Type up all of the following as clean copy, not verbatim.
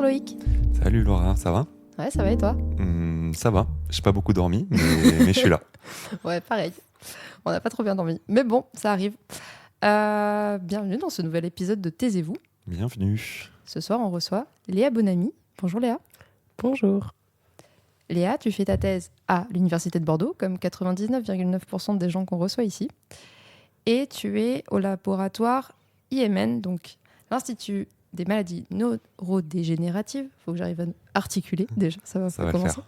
Loïc. Salut Laura, ça va? Ouais, ça va et toi? Ça va, j'ai pas beaucoup dormi, mais je suis là. Ouais, pareil. On n'a pas trop bien dormi. Mais bon, ça arrive. Bienvenue dans ce nouvel épisode de Taisez-vous. Bienvenue. Ce soir, on reçoit Léa Bonamy. Bonjour Léa. Bonjour. Léa, tu fais ta thèse à l'Université de Bordeaux, comme 99,9% des gens qu'on reçoit ici. Et tu es au laboratoire IMN, donc l'Institut des maladies neurodégénératives. Il faut que j'arrive à articuler déjà, ça va le commencer. faire.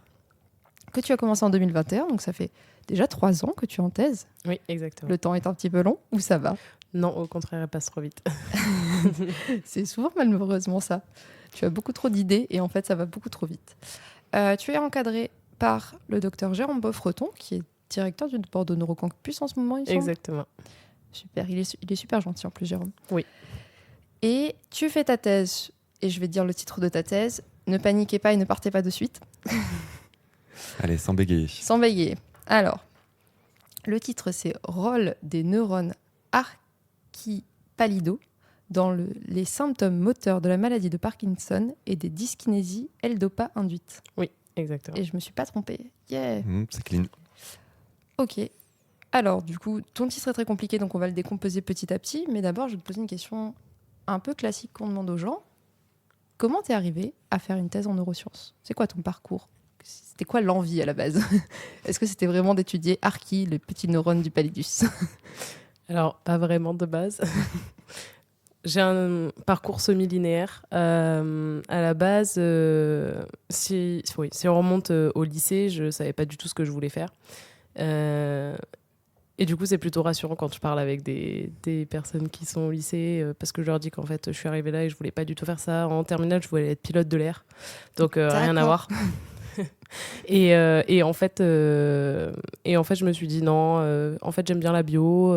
Que tu as commencé en 2021, donc ça fait déjà 3 ans que tu es en thèse. Oui, exactement. Le temps est un petit peu long ou ça va? Non, au contraire, elle passe trop vite. C'est souvent malheureusement ça. Tu as beaucoup trop d'idées et en fait ça va beaucoup trop vite. Tu es encadré par le docteur Jérôme Beaufreton, qui est directeur du Bordeaux Neurocampus en ce moment, il semble. Exactement. Super, il est super gentil en plus, Jérôme. Oui. Et tu fais ta thèse, et je vais te dire le titre de ta thèse. Ne paniquez pas et ne partez pas de suite. Allez, sans bégayer. Sans bégayer. Alors, le titre c'est Rôle des neurones archipallidos dans les symptômes moteurs de la maladie de Parkinson et des dyskinésies L-DOPA induites. Oui, exactement. Et je me suis pas trompée. Yeah. C'est clean. Ok. Alors, du coup, ton titre est très compliqué, donc on va le décomposer petit à petit. Mais d'abord, je vais te poser une question un peu classique qu'on demande aux gens. Comment t'es arrivé à faire une thèse en neurosciences? C'est quoi ton parcours? C'était quoi l'envie à la base? Est-ce que c'était vraiment d'étudier Archie, le petit neurone du pallidus? Alors, pas vraiment de base. J'ai un parcours semi-linéaire. À la base, si on remonte au lycée, je ne savais pas du tout ce que je voulais faire. Et du coup, c'est plutôt rassurant quand je parle avec des personnes qui sont au lycée, parce que je leur dis qu'en fait, je suis arrivée là et je ne voulais pas du tout faire ça. En terminale, je voulais être pilote de l'air. Donc, rien à voir. Et en fait, je me suis dit non, en fait, j'aime bien la bio.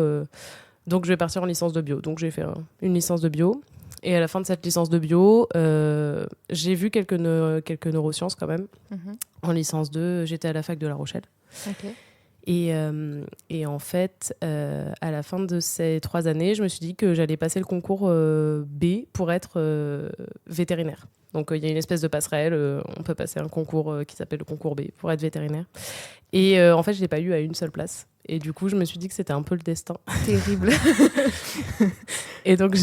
Donc, je vais partir en licence de bio. Donc, j'ai fait une licence de bio. Et à la fin de cette licence de bio, j'ai vu quelques neurosciences quand même. Mhm. En licence 2, j'étais à la fac de La Rochelle. Ok. Et en fait, à la fin de ces 3 années, je me suis dit que j'allais passer le concours B pour être vétérinaire. Donc, il y a une espèce de passerelle. On peut passer un concours qui s'appelle le concours B pour être vétérinaire. Et en fait, je ne l'ai pas eu à une seule place. Et du coup, je me suis dit que c'était un peu le destin. Terrible. Et donc,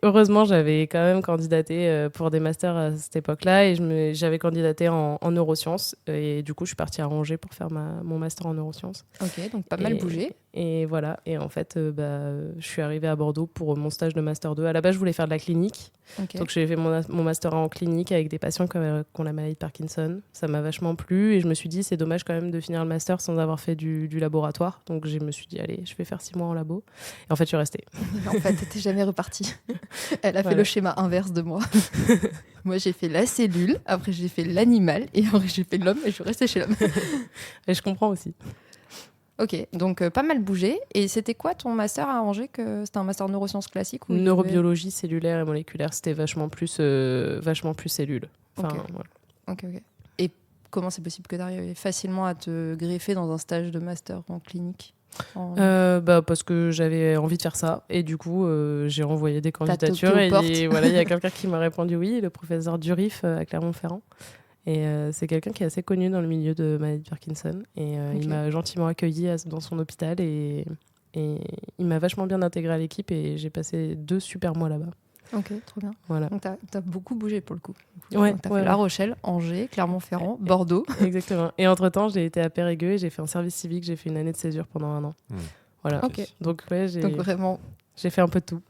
heureusement, j'avais quand même candidaté pour des masters à cette époque-là. Et j'avais candidaté en neurosciences. Et du coup, je suis partie à Angers pour faire mon master en neurosciences. Ok, donc pas mal bougé. Et voilà. Et en fait, je suis arrivée à Bordeaux pour mon stage de master 2. À la base, je voulais faire de la clinique. Okay. Donc, j'ai fait mon master en clinique avec des patients qui ont la maladie de Parkinson. Ça m'a vachement plu. Et je me suis dit, c'est dommage quand même de finir le master sans avoir fait du laboratoire. Donc, je me suis dit, allez, je vais faire 6 mois en labo. Et en fait, je suis restée. En fait, t'étais jamais repartie. Elle a fait le schéma inverse de moi. Moi, j'ai fait la cellule, après j'ai fait l'animal, et après j'ai fait l'homme, et je suis restée chez l'homme. Et je comprends aussi. Ok, donc pas mal bougé. Et c'était quoi ton master à Angers? C'était un master neurosciences classique ou neurobiologie cellulaire et moléculaire. C'était vachement plus cellules. Enfin, okay. Voilà. Ok. Et comment c'est possible que tu arrives facilement à te greffer dans un stage de master en clinique? Parce que j'avais envie de faire ça. Et du coup, j'ai envoyé des candidatures. Et voilà, il y a quelqu'un qui m'a répondu oui, le professeur Durif à Clermont-Ferrand. Et c'est quelqu'un qui est assez connu dans le milieu de maladie de Parkinson. Et il m'a gentiment accueilli dans son hôpital. Et il m'a vachement bien intégré à l'équipe. Et j'ai passé 2 super mois là-bas. Ok, trop bien. Voilà. Donc t'as beaucoup bougé pour le coup. Ouais, t'as fait La Rochelle, Angers, Clermont-Ferrand, Bordeaux. Exactement. Et entre-temps, j'ai été à Périgueux et j'ai fait un service civique. J'ai fait une année de césure pendant 1 an. Voilà. Ok. Donc, ouais, Donc vraiment... J'ai fait un peu de tout.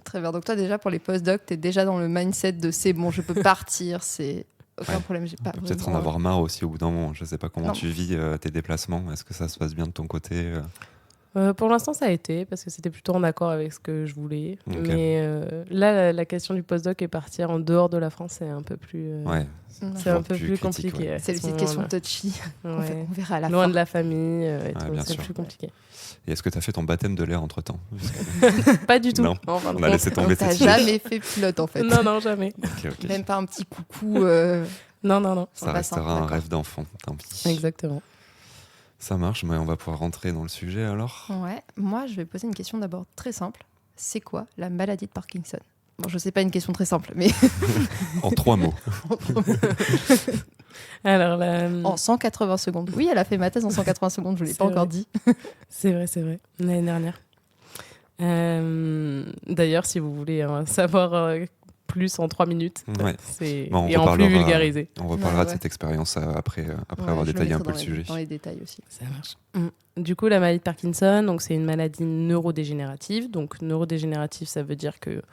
Très bien. Donc toi, déjà, pour les post-docs, t'es déjà dans le mindset de c'est bon, je peux partir, c'est... Aucun problème, j'ai pas peut-être en avoir marre aussi au bout d'un moment. Je sais pas comment tu vis tes déplacements. Est-ce que ça se passe bien de ton côté? Pour l'instant, ça a été, parce que c'était plutôt en accord avec ce que je voulais. Okay. Mais là, la question du postdoc et partir en dehors de la France, c'est un peu plus, c'est un peu plus compliqué. C'est les petites questions touchy. Ouais. On verra à la fin. Loin de la famille, et tout, c'est sûr. plus compliqué. Et est-ce que tu as fait ton baptême de l'air entre-temps? Pas du tout. Non, on a laissé tomber cette idée. T'as jamais fait pilote, en fait. Non, jamais. Okay. Même pas un petit coucou. Non. Ça restera un rêve d'enfant, tant pis. Exactement. Ça marche, mais on va pouvoir rentrer dans le sujet alors. Ouais, moi je vais poser une question d'abord très simple. C'est quoi la maladie de Parkinson? Bon, je sais pas, une question très simple, mais En 3 mots. Alors, en 180 secondes. Oui, elle a fait ma thèse en 180 secondes, je ne l'ai pas encore dit. C'est vrai, l'année dernière. D'ailleurs, si vous voulez savoir plus en 3 minutes, et en plus vulgarisé. On reparlera de cette expérience après avoir détaillé un peu le sujet. Dans les détails aussi. Ça marche. Du coup, la maladie de Parkinson, donc, c'est une maladie neurodégénérative. Donc, neurodégénérative, ça veut dire qu'il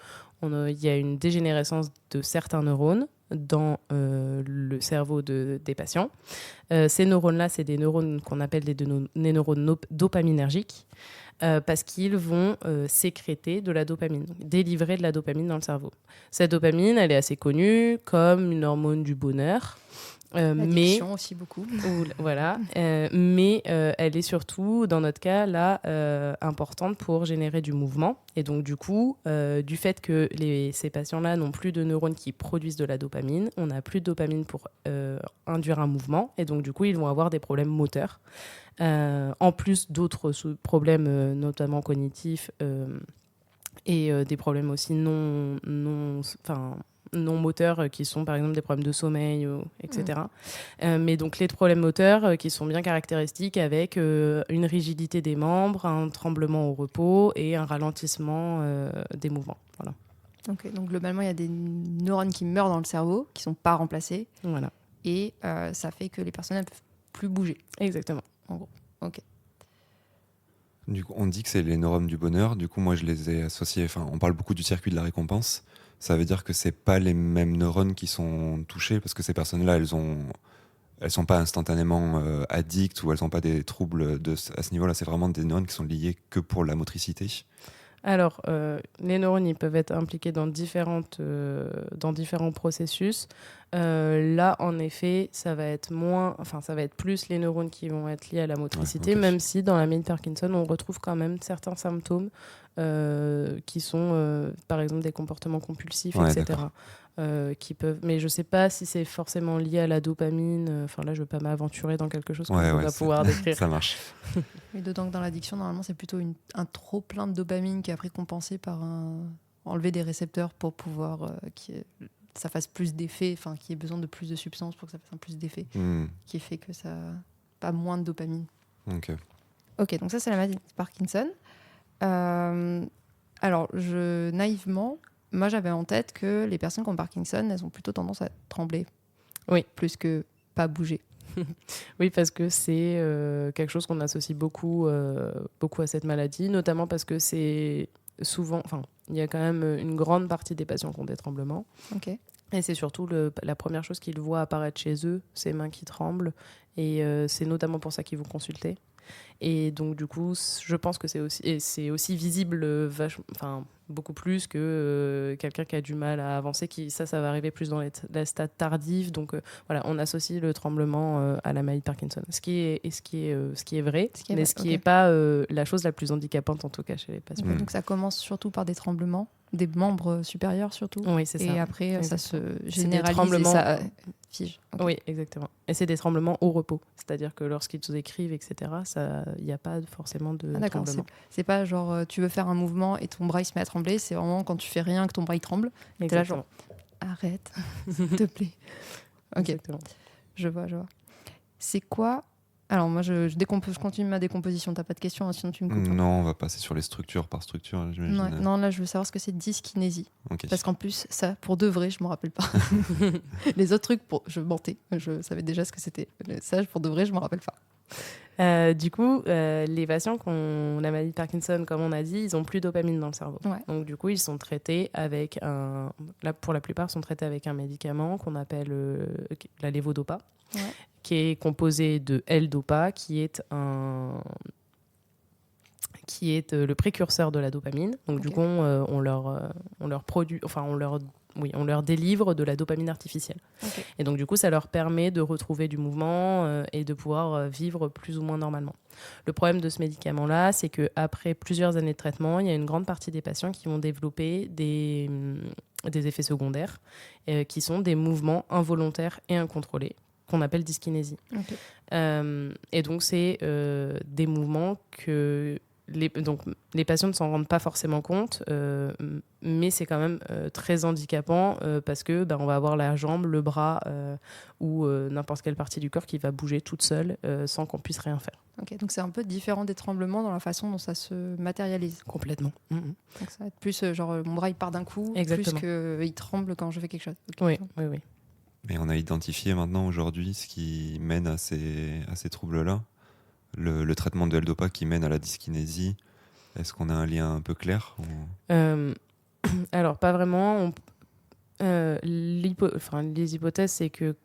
y a une dégénérescence de certains neurones dans le cerveau des patients. Ces neurones-là, c'est des neurones qu'on appelle des neurones dopaminergiques. Parce qu'ils vont sécréter de la dopamine, délivrer de la dopamine dans le cerveau. Cette dopamine, elle est assez connue comme une hormone du bonheur. L'addiction aussi beaucoup. Voilà. Mais elle est surtout, dans notre cas, là, importante pour générer du mouvement. Et donc, du coup, du fait que ces patients-là n'ont plus de neurones qui produisent de la dopamine, on n'a plus de dopamine pour induire un mouvement. Et donc, du coup, ils vont avoir des problèmes moteurs. En plus d'autres problèmes, notamment cognitifs, et des problèmes aussi non moteurs, qui sont par exemple des problèmes de sommeil, etc. Mais donc les problèmes moteurs qui sont bien caractéristiques avec une rigidité des membres, un tremblement au repos et un ralentissement des mouvements. Voilà. Ok, donc globalement, il y a des neurones qui meurent dans le cerveau, qui ne sont pas remplacés. Voilà. Et ça fait que les personnes ne peuvent plus bouger. Exactement. En gros, ok. Du coup, on dit que c'est les neurones du bonheur. Du coup, moi, je les ai associés. Enfin, on parle beaucoup du circuit de la récompense. Ça veut dire que c'est pas les mêmes neurones qui sont touchés, parce que ces personnes-là, elles sont pas instantanément addictes, ou elles ont pas des troubles à ce niveau-là. C'est vraiment des neurones qui sont liés que pour la motricité. Alors, les neurones, ils peuvent être impliqués dans différents processus. Là, en effet, ça va être plus les neurones qui vont être liés à la motricité, même si dans la maladie de Parkinson, on retrouve quand même certains symptômes qui sont, par exemple, des comportements compulsifs, etc. Qui peuvent... Mais je ne sais pas si c'est forcément lié à la dopamine. Enfin, là, je ne veux pas m'aventurer dans quelque chose qu'on va pouvoir décrire. Ça marche. Mais d'autant que dans l'addiction, normalement, c'est plutôt un trop plein de dopamine qui est après compensé par enlever des récepteurs pour pouvoir ça fasse plus d'effet, enfin, qu'il y ait besoin de plus de substances pour que ça fasse un plus d'effet, qui fait que ça... pas moins de dopamine. Ok, donc ça, c'est la maladie de Parkinson. Alors, naïvement, moi, j'avais en tête que les personnes qui ont Parkinson, elles ont plutôt tendance à trembler. Oui. Plus que pas bouger. Oui, parce que c'est quelque chose qu'on associe beaucoup à cette maladie, notamment parce que c'est souvent... Enfin, il y a quand même une grande partie des patients qui ont des tremblements. Ok. Et c'est surtout la première chose qu'ils voient apparaître chez eux, ces mains qui tremblent. Et c'est notamment pour ça qu'ils vont consulter. Et donc, du coup, je pense que c'est aussi visible beaucoup plus que quelqu'un qui a du mal à avancer. Ça va arriver plus dans les stades tardifs. Donc, voilà, on associe le tremblement à la maladie de Parkinson. Ce qui est vrai, mais ce qui n'est pas la chose la plus handicapante, en tout cas, chez les patients. Donc, ça commence surtout par des tremblements, des membres supérieurs surtout. Oui, c'est ça. Et après, ça se généralise et ça fige. Okay. Oui, exactement. Et c'est des tremblements au repos. C'est-à-dire que lorsqu'ils écrivent, etc., il n'y a pas forcément de tremblement. C'est pas genre tu veux faire un mouvement et ton bras il se met à trembler. C'est vraiment quand tu fais rien que ton bras il tremble. Et t'es là genre arrête, s'il te plaît. Ok, exactement. Je vois. C'est quoi... Alors moi je continue ma décomposition. T'as pas de questions, hein, sinon tu me coupes. Non, on va passer sur les structures par structure. Non, là je veux savoir ce que c'est dyskinésie. Okay. Parce qu'en plus ça, pour de vrai, je me rappelle pas. Les autres trucs, je mentais. Je savais déjà ce que c'était. Ça, pour de vrai, je me rappelle pas. Du coup, les patients qui ont la maladie de Parkinson, comme on a dit, ils ont plus de dopamine dans le cerveau. Ouais. Donc du coup, ils sont traités avec pour la plupart, sont traités avec un médicament qu'on appelle la lévodopa. Ouais. Qui est composé de L-Dopa, qui est le précurseur de la dopamine. Donc du coup, on leur délivre de la dopamine artificielle. Okay. Et donc du coup, ça leur permet de retrouver du mouvement et de pouvoir vivre plus ou moins normalement. Le problème de ce médicament-là, c'est qu'après plusieurs années de traitement, il y a une grande partie des patients qui vont développer des effets secondaires qui sont des mouvements involontaires et incontrôlés, qu'on appelle dyskinésie. Okay. Et donc, c'est des mouvements que les patients ne s'en rendent pas forcément compte, mais c'est quand même très handicapant parce que on va avoir la jambe, le bras ou n'importe quelle partie du corps qui va bouger toute seule sans qu'on puisse rien faire. Ok, donc c'est un peu différent des tremblements dans la façon dont ça se matérialise. Complètement. Donc ça va être plus genre mon bras il part d'un coup, Exactement. plus qu'il tremble quand je fais quelque chose. Okay. Oui. Mais on a identifié maintenant aujourd'hui ce qui mène à ces troubles-là. Le traitement de L-Dopa qui mène à la dyskinésie. Est-ce qu'on a un lien un peu clair Alors, pas vraiment. Les hypothèses, c'est que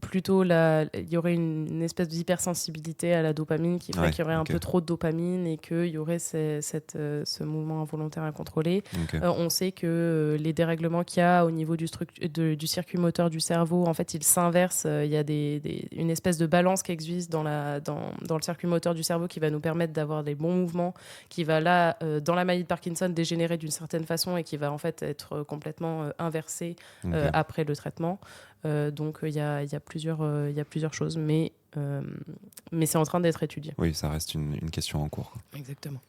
plutôt il y aurait une espèce d'hypersensibilité à la dopamine qui ferait qu'il y aurait un peu trop de dopamine et qu'il y aurait ce mouvement involontaire incontrôlé. On sait que les dérèglements qu'il y a au niveau du circuit moteur du cerveau, en fait, ils s'inversent. Il y a une espèce de balance qui existe dans le circuit moteur du cerveau qui va nous permettre d'avoir des bons mouvements, qui va là, dans la maladie de Parkinson, dégénérer d'une certaine façon et qui va en fait être complètement inversé après le traitement. Donc il y a plusieurs choses, mais c'est en train d'être étudié. Oui, ça reste une question en cours. Exactement.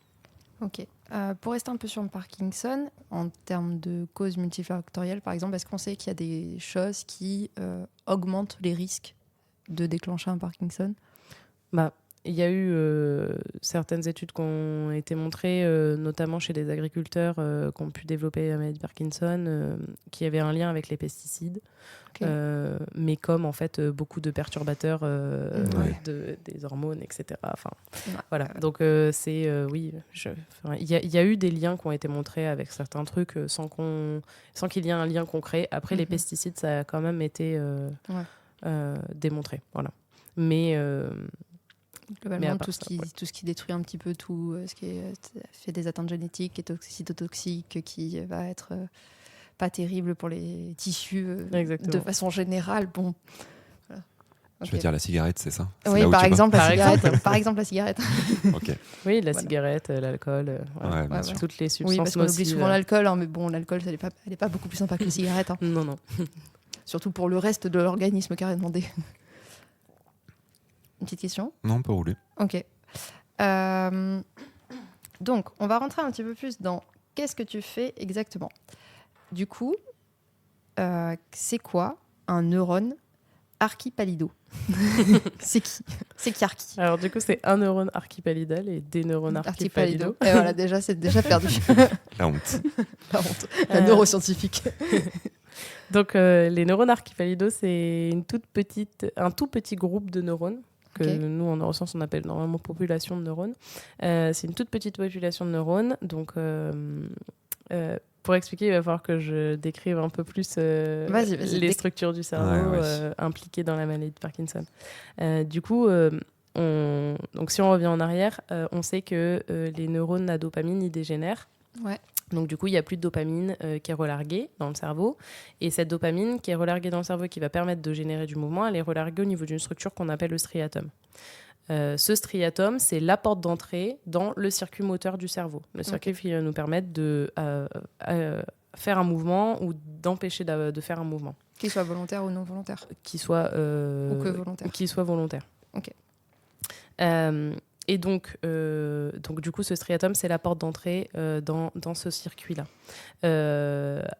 Ok. Pour rester un peu sur le Parkinson, en termes de causes multifactorielles, par exemple, est-ce qu'on sait qu'il y a des choses qui augmentent les risques de déclencher un Parkinson ? Il y a eu certaines études qui ont été montrées, notamment chez des agriculteurs qui ont pu développer la maladie de Parkinson, qui avaient un lien avec les pesticides. Mais comme en fait beaucoup de perturbateurs des hormones, etc. Voilà. Donc oui, il y a eu des liens qui ont été montrés avec certains trucs sans qu'il y ait un lien concret. Après, les pesticides, ça a quand même été démontré. Voilà. Mais globalement, tout ce qui détruit un petit peu tout, ce qui fait des atteintes génétiques, qui est cytotoxique, qui va être pas terrible pour les tissus de façon générale. Bon, voilà. Je veux dire la cigarette, c'est ça ? Oui, par exemple la cigarette. Okay. Oui, la cigarette, l'alcool, toutes les substances. Oui, parce qu'on oublie nocives. souvent l'alcool, mais bon, l'alcool, elle n'est pas beaucoup plus sympa que la cigarette. Non. Surtout pour le reste de l'organisme qui a demandé. Une petite question ? Non, on peut rouler. Ok. Donc, on va rentrer un petit peu plus dans qu'est-ce que tu fais exactement. Du coup, c'est quoi un neurone archipalido ? C'est qui Archi ? Alors du coup, c'est un neurone archipalidal et des neurones archipalido. Et voilà, déjà, c'est déjà perdu. La honte. La neuroscientifique. Donc, les neurones archipalido, c'est un tout petit groupe de neurones que nous, en neurosciences, on appelle normalement population de neurones. C'est une toute petite population de neurones. Donc, pour expliquer, il va falloir que je décrive un peu plus les structures du cerveau impliquées dans la maladie de Parkinson. Du coup, donc si on revient en arrière, on sait que les neurones à dopamine, ils dégénèrent. Ouais. Donc du coup, il n'y a plus de dopamine qui est relarguée dans le cerveau. Et cette dopamine qui est relarguée dans le cerveau, qui va permettre de générer du mouvement, elle est relarguée au niveau d'une structure qu'on appelle le striatum. Ce striatum, c'est la porte d'entrée dans le circuit moteur du cerveau. Le circuit qui va nous permettre de faire un mouvement ou d'empêcher de faire un mouvement. Qu'il soit volontaire ou non volontaire. Ou que volontaire. Qu'il soit volontaire. Ok. Et donc du coup, ce striatum, c'est la porte d'entrée dans ce circuit-là.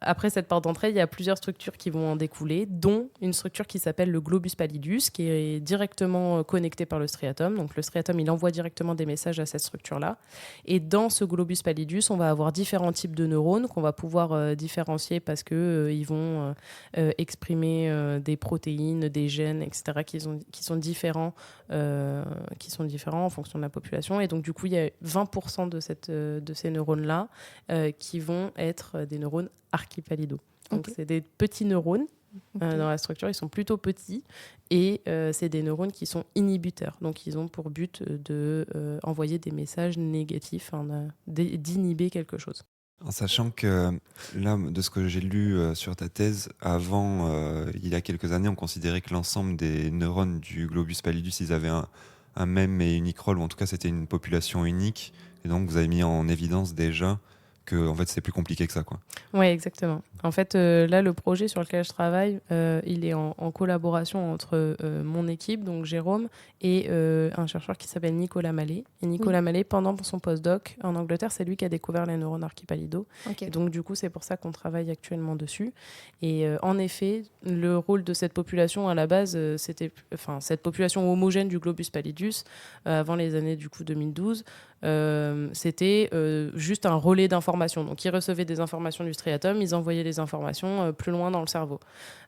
Après cette porte d'entrée, il y a plusieurs structures qui vont en découler, dont une structure qui s'appelle le globus pallidus, qui est directement connecté par le striatum. Donc le striatum, il envoie directement des messages à cette structure-là. Et dans ce globus pallidus, on va avoir différents types de neurones qu'on va pouvoir différencier parce qu'ils vont exprimer des protéines, des gènes, etc., qui sont différents en fonction de la population. Et donc, du coup, il y a 20% de ces neurones-là qui vont être des neurones archipalido. Donc, c'est des petits neurones dans la structure. Ils sont plutôt petits et c'est des neurones qui sont inhibiteurs. Donc, ils ont pour but d'envoyer des messages négatifs, d'inhiber quelque chose. En sachant que là, de ce que j'ai lu sur ta thèse, avant, il y a quelques années, on considérait que l'ensemble des neurones du globus pallidus, ils avaient un même et unique rôle, ou en tout cas c'était une population unique. Et donc vous avez mis en évidence déjà que en fait c'est plus compliqué que ça, quoi. Ouais, exactement. En fait, là, le projet sur lequel je travaille, il est en collaboration entre mon équipe, donc Jérôme, et un chercheur qui s'appelle Nicolas Mallet. Et Nicolas Mallet, pendant son postdoc en Angleterre, c'est lui qui a découvert les neurones archipalidaux. Okay. Et donc, du coup, c'est pour ça qu'on travaille actuellement dessus. Et en effet, le rôle de cette population, à la base, cette population homogène du globus pallidus, avant les années du coup 2012, c'était juste un relais d'informations. Donc, ils recevaient des informations du striatum, ils envoyaient les informations plus loin dans le cerveau,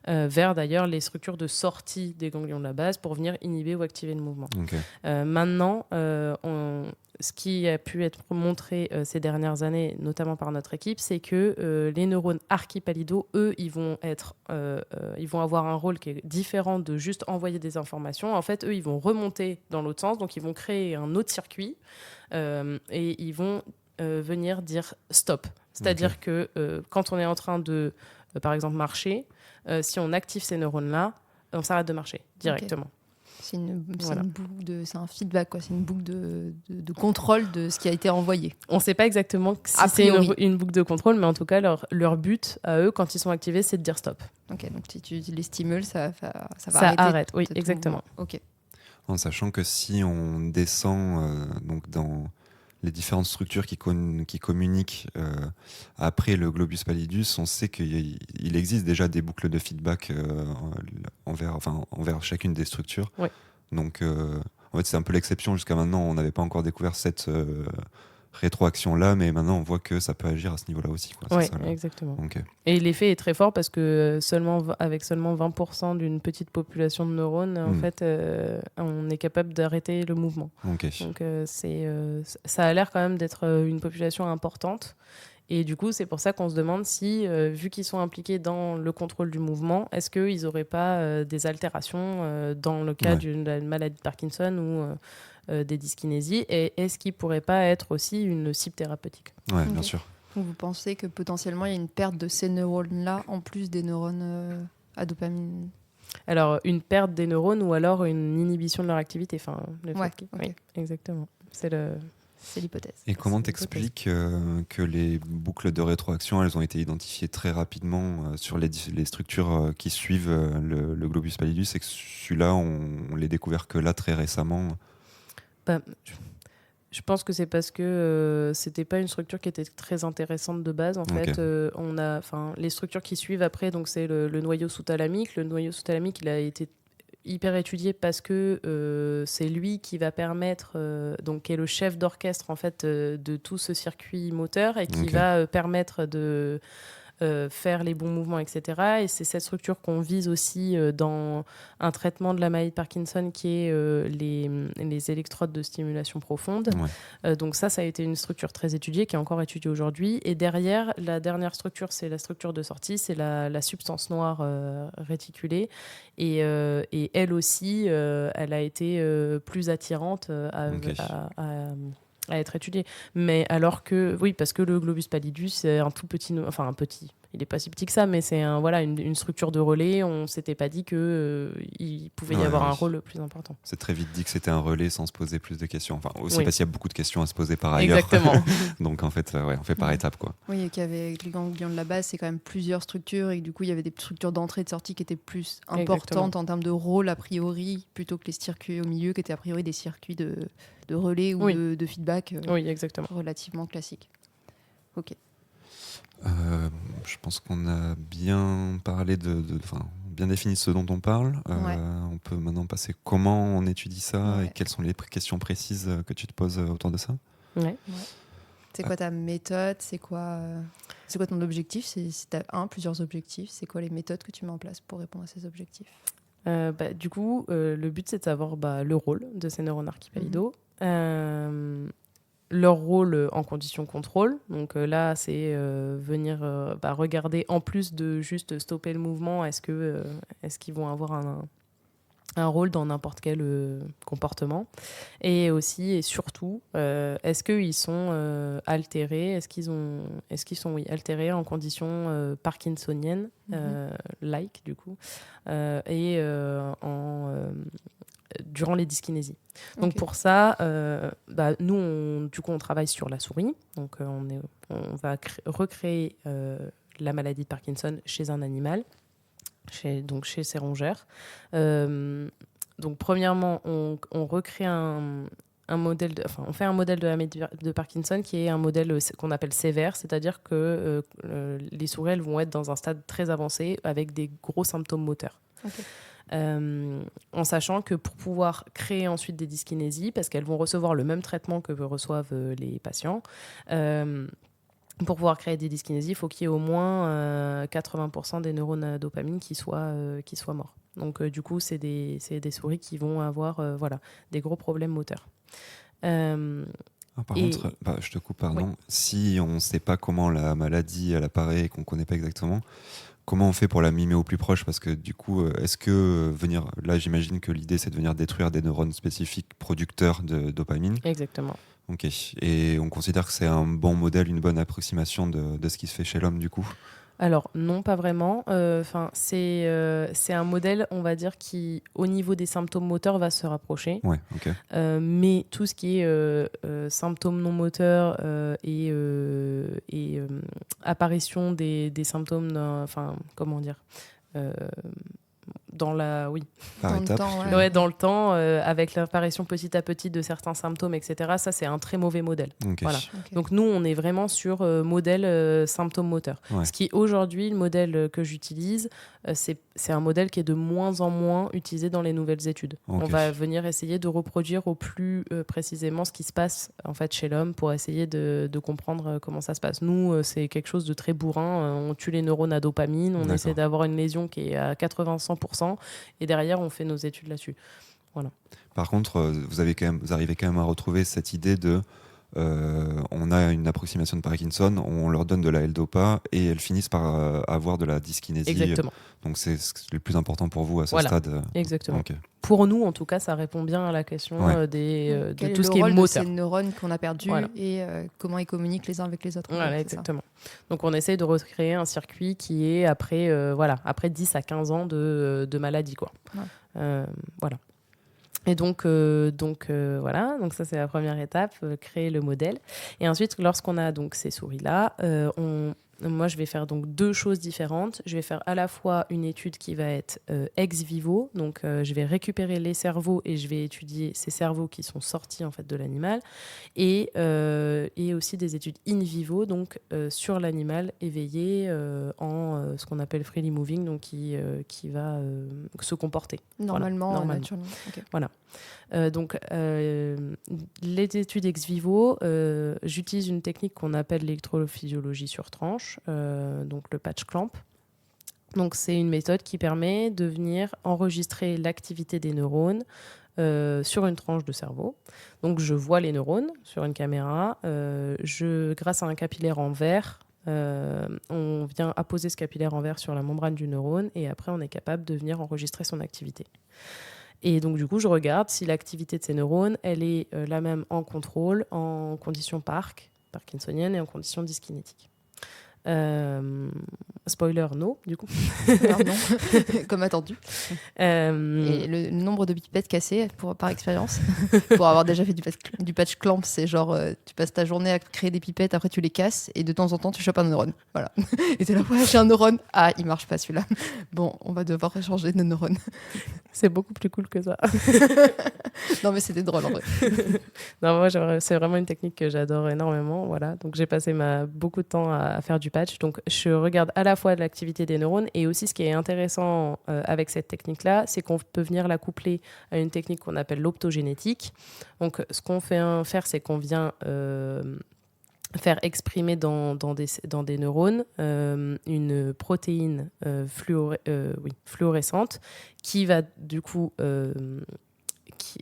vers d'ailleurs les structures de sortie des ganglions de la base pour venir inhiber ou activer le mouvement. Okay. Maintenant, ce qui a pu être montré ces dernières années, notamment par notre équipe, c'est que les neurones archipalidaux, eux, ils vont avoir un rôle qui est différent de juste envoyer des informations. En fait, eux, ils vont remonter dans l'autre sens, donc ils vont créer un autre circuit et ils vont venir dire stop. C'est-à-dire que quand on est en train de, par exemple, marcher, si on active ces neurones-là, on s'arrête de marcher directement. Okay. C'est un feedback, quoi. C'est une boucle de contrôle de ce qui a été envoyé. On ne sait pas exactement si c'est une boucle de contrôle, mais en tout cas, leur but à eux, quand ils sont activés, c'est de dire stop. Ok, donc si tu les stimules, ça va ça arrête, oui, exactement. Ok. En sachant que si on descend donc dans les différentes structures qui communiquent après le globus pallidus, on sait qu'il existe déjà des boucles de feedback envers chacune des structures. Ouais. Donc, en fait, c'est un peu l'exception. Jusqu'à maintenant, on n'avait pas encore découvert cette rétroaction-là, mais maintenant, on voit que ça peut agir à ce niveau-là aussi, quoi. Oui, exactement. Okay. Et l'effet est très fort parce que avec seulement 20% d'une petite population de neurones, en fait, on est capable d'arrêter le mouvement. Okay. Donc, ça a l'air quand même d'être une population importante. Et du coup, c'est pour ça qu'on se demande si, vu qu'ils sont impliqués dans le contrôle du mouvement, est-ce qu'ils n'auraient pas des altérations dans le cas d'une maladie de Parkinson ou des dyskinésies, et est-ce qu'il ne pourrait pas être aussi une cible thérapeutique ? Oui, bien sûr. Donc vous pensez que potentiellement il y a une perte de ces neurones-là en plus des neurones à dopamine ? Alors, une perte des neurones ou alors une inhibition de leur activité. Oui, exactement. C'est l'hypothèse. Et comment t'expliques que les boucles de rétroaction, elles ont été identifiées très rapidement sur les structures qui suivent le globus pallidus, et que celui-là, on l'a découvert que là, très récemment? Je pense que c'est parce que c'était pas une structure qui était très intéressante de base. En fait, les structures qui suivent après, donc c'est le noyau sous-thalamique. Le noyau sous-thalamique, il a été hyper étudié parce que c'est lui qui va permettre, qui est le chef d'orchestre en fait de tout ce circuit moteur et qui va permettre de faire les bons mouvements, etc. Et c'est cette structure qu'on vise aussi dans un traitement de la maladie de Parkinson qui est les électrodes de stimulation profonde. Donc ça a été une structure très étudiée, qui est encore étudiée aujourd'hui. Et derrière, la dernière structure, c'est la structure de sortie, c'est la substance noire réticulée. Et elle aussi, elle a été plus attirante à être étudié. Mais alors que, oui, parce que le globus pallidus, c'est un tout petit, il n'est pas si petit que ça, mais c'est une structure de relais. On ne s'était pas dit qu'il pouvait y avoir un rôle plus important. C'est très vite dit que c'était un relais sans se poser plus de questions. Enfin, aussi parce qu'il y a beaucoup de questions à se poser par ailleurs. Exactement. Donc en fait, on fait par étapes, quoi. Oui, et qu'avec les ganglions de la base, c'est quand même plusieurs structures, et que du coup, il y avait des structures d'entrée et de sortie qui étaient plus importantes en termes de rôle a priori, plutôt que les circuits au milieu, qui étaient a priori des circuits de relais ou de feedback relativement classiques. Ok. Je pense qu'on a bien parlé bien défini ce dont on parle. On peut maintenant passer comment on étudie ça et quelles sont les questions précises que tu te poses autour de ça. C'est quoi ta méthode ? C'est quoi ton objectif ? Si tu as plusieurs objectifs, c'est quoi les méthodes que tu mets en place pour répondre à ces objectifs ? Du coup, le but, c'est de savoir le rôle de ces neurones archipalidaux. Leur rôle en condition contrôle. Donc là, c'est venir regarder, en plus de juste stopper le mouvement, est-ce qu'ils vont avoir un rôle dans n'importe quel comportement. Et aussi et surtout, est-ce qu'ils sont altérés ? Est-ce qu'ils sont altérés en conditions parkinsoniennes, du coup, et durant les dyskinésies. Donc pour ça, nous, on travaille sur la souris. Donc on va recréer la maladie de Parkinson chez un animal, chez ces rongeurs. Donc premièrement, on recrée on fait un modèle de la maladie de Parkinson qui est un modèle qu'on appelle sévère, c'est-à-dire que les souris elles vont être dans un stade très avancé avec des gros symptômes moteurs. Okay. En sachant que pour pouvoir créer ensuite des dyskinésies, parce qu'elles vont recevoir le même traitement que reçoivent les patients, pour pouvoir créer des dyskinésies, il faut qu'il y ait au moins 80% des neurones à dopamine qui soient morts. Donc du coup, c'est des souris qui vont avoir des gros problèmes moteurs. Par contre, je te coupe, pardon. Oui. Si on ne sait pas comment la maladie elle apparaît et qu'on ne connaît pas exactement, comment on fait pour la mimer au plus proche? Parce que du coup, est-ce que là, j'imagine que l'idée, c'est de venir détruire des neurones spécifiques producteurs de dopamine. Exactement. Ok. Et on considère que c'est un bon modèle, une bonne approximation de ce qui se fait chez l'homme, du coup? Alors, non, pas vraiment. C'est un modèle, on va dire, qui, au niveau des symptômes moteurs, va se rapprocher. Ouais, ok. Mais tout ce qui est symptômes non moteurs et apparition des symptômes, comment dire dans le temps, avec l'apparition petit à petit de certains symptômes, etc. Ça, c'est un très mauvais modèle. Okay. Voilà. Okay. Donc, nous, on est vraiment sur modèle symptômes moteurs. Ouais. Ce qui, aujourd'hui, le modèle que j'utilise, c'est un modèle qui est de moins en moins utilisé dans les nouvelles études. Okay. On va venir essayer de reproduire au plus précisément ce qui se passe en fait, chez l'homme pour essayer de comprendre comment ça se passe. Nous, c'est quelque chose de très bourrin. On tue les neurones à dopamine. On essaie d'avoir une lésion qui est à 80-100%. Et derrière, on fait nos études là-dessus. Voilà. Par contre, vous arrivez quand même à retrouver cette idée de on a une approximation de Parkinson, on leur donne de la L-Dopa et elles finissent par avoir de la dyskinésie. Exactement. Donc c'est le plus important pour vous à ce stade. Exactement. Okay. Pour nous, en tout cas, ça répond bien à la question de tout ce qui est moteur. Quel est le rôle de ces neurones qu'on a perdus et comment ils communiquent les uns avec les autres. Voilà, exactement. Donc on essaye de recréer un circuit qui est après 10 à 15 ans de maladie, quoi. Ouais. Voilà. Et donc voilà, donc ça c'est la première étape, créer le modèle. Et ensuite, lorsqu'on a donc ces souris-là, moi je vais faire donc deux choses différentes. Je vais faire à la fois une étude qui va être ex vivo, donc je vais récupérer les cerveaux et je vais étudier ces cerveaux qui sont sortis en fait de l'animal, et aussi des études in vivo, donc sur l'animal éveillé en ce qu'on appelle freely moving, donc qui va se comporter normalement. Naturellement. Okay. Voilà. Donc, les études ex vivo, j'utilise une technique qu'on appelle l'électrophysiologie sur tranche, donc le patch clamp. Donc, c'est une méthode qui permet de venir enregistrer l'activité des neurones sur une tranche de cerveau. Donc, je vois les neurones sur une caméra. Grâce à un capillaire en verre, on vient apposer ce capillaire en verre sur la membrane du neurone et après, on est capable de venir enregistrer son activité. Et donc, du coup, je regarde si l'activité de ces neurones, elle est la même en contrôle, en conditions parkinsoniennes et en conditions dyskinétiques. Spoiler, no, du coup. Non, comme attendu. Et le nombre de pipettes cassées par expérience, pour avoir déjà fait du patch clamp, c'est genre, tu passes ta journée à créer des pipettes, après tu les casses, et de temps en temps, tu chopes un neurone. Voilà. Et t'es là, ouais, j'ai un neurone. Ah, il marche pas celui-là. Bon, on va devoir échanger de neurones. C'est beaucoup plus cool que ça. Non, mais c'était drôle en vrai. Non, moi, c'est vraiment une technique que j'adore énormément. Voilà. Donc, j'ai passé beaucoup de temps à faire du patch. Donc, je regarde à la fois l'activité des neurones et aussi ce qui est intéressant avec cette technique-là, c'est qu'on peut venir la coupler à une technique qu'on appelle l'optogénétique. Donc, ce qu'on fait faire, c'est qu'on vient faire exprimer dans des neurones une protéine fluorescente qui va du coup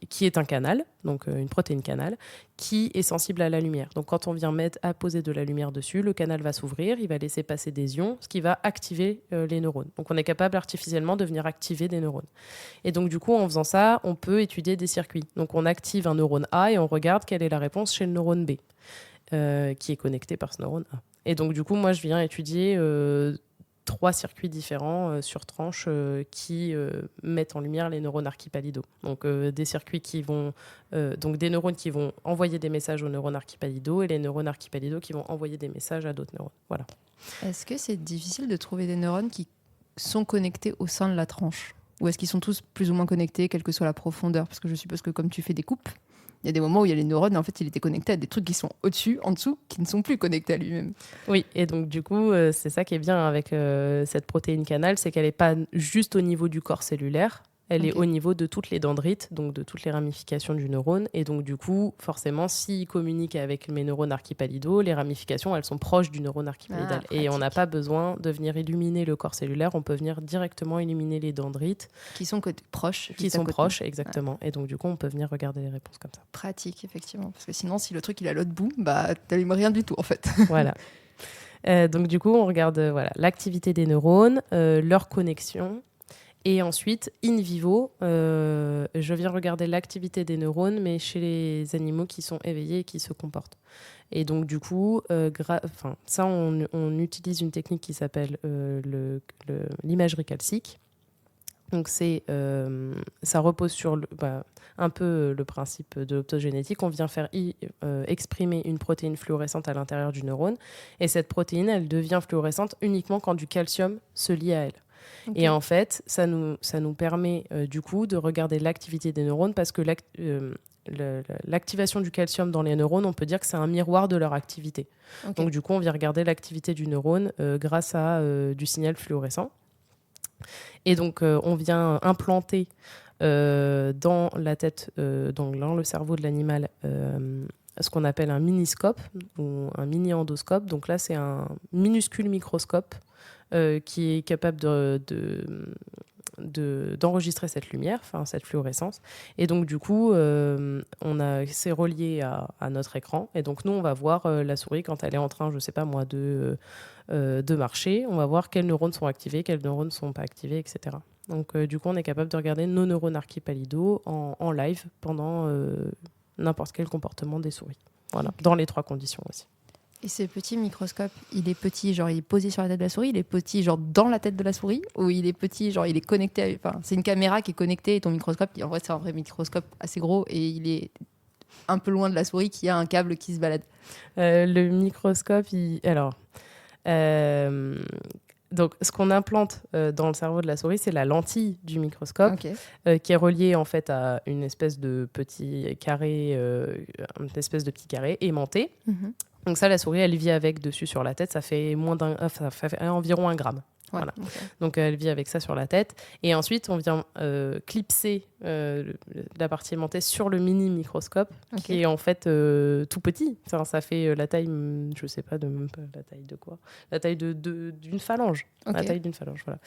qui est un canal, donc une protéine canal, qui est sensible à la lumière. Donc quand on vient apposer de la lumière dessus, le canal va s'ouvrir, il va laisser passer des ions, ce qui va activer les neurones. Donc on est capable artificiellement de venir activer des neurones. Et donc du coup, en faisant ça, on peut étudier des circuits. Donc on active un neurone A et on regarde quelle est la réponse chez le neurone B, qui est connecté par ce neurone A. Et donc du coup, moi, je viens étudier 3 circuits différents sur tranche qui mettent en lumière les neurones archipalidaux. Donc des circuits qui vont donc des neurones qui vont envoyer des messages aux neurones archipalidaux et les neurones archipalidaux qui vont envoyer des messages à d'autres neurones. Voilà. Est-ce que c'est difficile de trouver des neurones qui sont connectés au sein de la tranche ? Ou est-ce qu'ils sont tous plus ou moins connectés, quelle que soit la profondeur ? Parce que je suppose que comme tu fais des coupes, il y a des moments où il y a les neurones, en fait, il était connecté à des trucs qui sont au-dessus, en dessous, qui ne sont plus connectés à lui-même. Oui, et donc du coup, c'est ça qui est bien avec cette protéine canal, c'est qu'elle n'est pas juste au niveau du corps cellulaire, elle est au niveau de toutes les dendrites, donc de toutes les ramifications du neurone. Et donc du coup, forcément, s'il communique avec mes neurones archipalidaux, les ramifications, elles sont proches du neurone archipalidal. Et on n'a pas besoin de venir illuminer le corps cellulaire, on peut venir directement illuminer les dendrites. Qui sont proches. Qui sont proches, exactement. Ouais. Et donc du coup, on peut venir regarder les réponses comme ça. Pratique, effectivement. Parce que sinon, si le truc il est à l'autre bout, bah t'allumes rien du tout, en fait. Voilà. Donc du coup, on regarde l'activité des neurones, leur connexion. Et ensuite, in vivo, je viens regarder l'activité des neurones, mais chez les animaux qui sont éveillés et qui se comportent. Et donc, du coup, ça, on utilise une technique qui s'appelle l'imagerie calcique. Donc, ça repose sur un peu le principe de l'optogénétique. On vient faire exprimer une protéine fluorescente à l'intérieur du neurone. Et cette protéine, elle devient fluorescente uniquement quand du calcium se lie à elle. Okay. Et en fait, ça nous permet du coup de regarder l'activité des neurones parce que l'activation du calcium dans les neurones, on peut dire que c'est un miroir de leur activité. Okay. Donc du coup, on vient regarder l'activité du neurone grâce à du signal fluorescent. Et donc, on vient implanter dans la tête, donc dans le cerveau de l'animal, ce qu'on appelle un miniscope ou un mini-endoscope. Donc là, c'est un minuscule microscope qui est capable d'enregistrer cette lumière, cette fluorescence. Et donc, du coup, c'est relié à notre écran. Et donc, nous, on va voir la souris quand elle est en train, je ne sais pas moi, de marcher. On va voir quels neurones sont activés, quels neurones ne sont pas activés, etc. Donc, du coup, on est capable de regarder nos neurones archipalidaux en live pendant n'importe quel comportement des souris. Voilà, dans les 3 conditions aussi. Et ce petit microscope, il est petit, genre il est posé sur la tête de la souris, il est petit, genre dans la tête de la souris, ou il est petit, genre il est connecté à... Enfin, c'est une caméra qui est connectée et ton microscope, en vrai, c'est un vrai microscope assez gros et il est un peu loin de la souris qui a un câble qui se balade. Le microscope, donc, ce qu'on implante dans le cerveau de la souris, c'est la lentille du microscope qui est reliée en fait à une espèce de petit carré, aimanté. Mm-hmm. Donc ça, la souris, elle vit avec dessus sur la tête. Ça fait environ 1 gramme. Ouais, voilà. Okay. Donc elle vit avec ça sur la tête. Et ensuite, on vient clipser la partie aimantée sur le mini microscope, qui est en fait tout petit. Enfin, ça fait la taille, je sais pas, même pas la taille de quoi. La taille d'une phalange. La taille d'une phalange, voilà.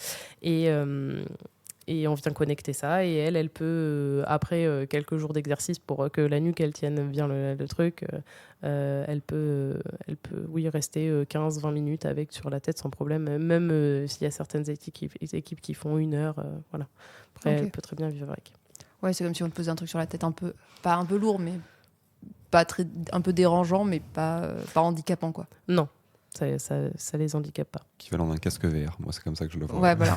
Et on vient connecter ça. Et elle peut, après quelques jours d'exercice pour que la nuque, elle tienne bien le truc, elle peut rester 15-20 minutes avec sur la tête sans problème. Même s'il y a certaines équipes qui font 1 heure, voilà. Après, elle peut très bien vivre avec. Ouais, c'est comme si on te posait un truc sur la tête pas un peu lourd, mais un peu dérangeant, mais pas handicapant, quoi. Non. Ça les handicape pas. Équivalent d'un casque VR, moi c'est comme ça que je le vois. Ouais, voilà.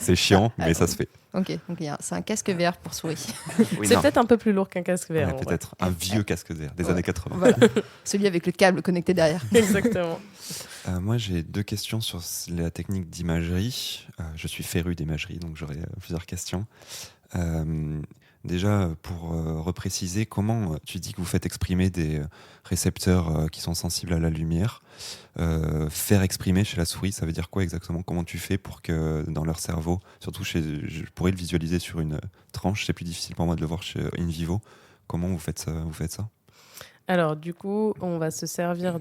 C'est chiant, mais ça se fait. Ok, c'est un casque VR pour souris. Oui, c'est peut-être un peu plus lourd qu'un casque VR. Ouais, peut-être un vieux casque VR des années 80. Voilà. Celui avec le câble connecté derrière. Exactement. Moi j'ai 2 questions sur la technique d'imagerie. Je suis féru d'imagerie, donc j'aurai plusieurs questions. Déjà, pour repréciser, comment tu dis que vous faites exprimer des récepteurs qui sont sensibles à la lumière, faire exprimer chez la souris, ça veut dire quoi exactement ? Comment tu fais pour que dans leur cerveau, surtout je pourrais le visualiser sur une tranche, c'est plus difficile pour moi de le voir in vivo. Comment vous faites ça ? Alors du coup, on va se servir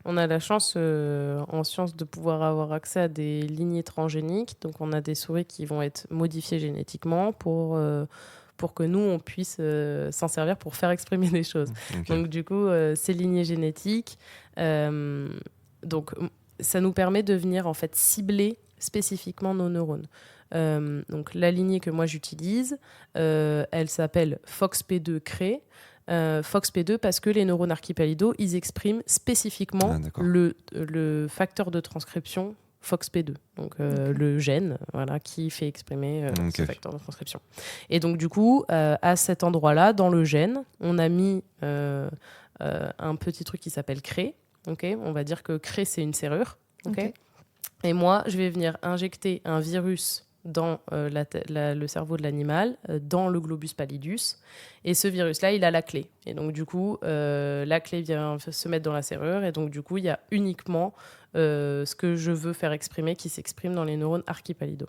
on a la chance en science de pouvoir avoir accès à des lignées transgéniques. Donc, on a des souris qui vont être modifiées génétiquement pour que nous, on puisse s'en servir pour faire exprimer des choses. Okay. Donc, du coup, ces lignées génétiques, donc, ça nous permet de venir en fait cibler spécifiquement nos neurones. Donc, la lignée que moi, j'utilise, elle s'appelle FOXP2 CRE. FOXP2 parce que les neurones archipalidaux, ils expriment spécifiquement le facteur de transcription FOXP2, donc le gène qui fait exprimer ce facteur de transcription. Et donc du coup, à cet endroit-là, dans le gène, on a mis un petit truc qui s'appelle CRE. On va dire que CRE, c'est une serrure. Et moi, je vais venir injecter un virus dans le cerveau de l'animal, dans le globus pallidus. Et ce virus-là, il a la clé. Et donc, du coup, la clé vient se mettre dans la serrure. Et donc, du coup, il y a uniquement ce que je veux faire exprimer qui s'exprime dans les neurones archipallidos.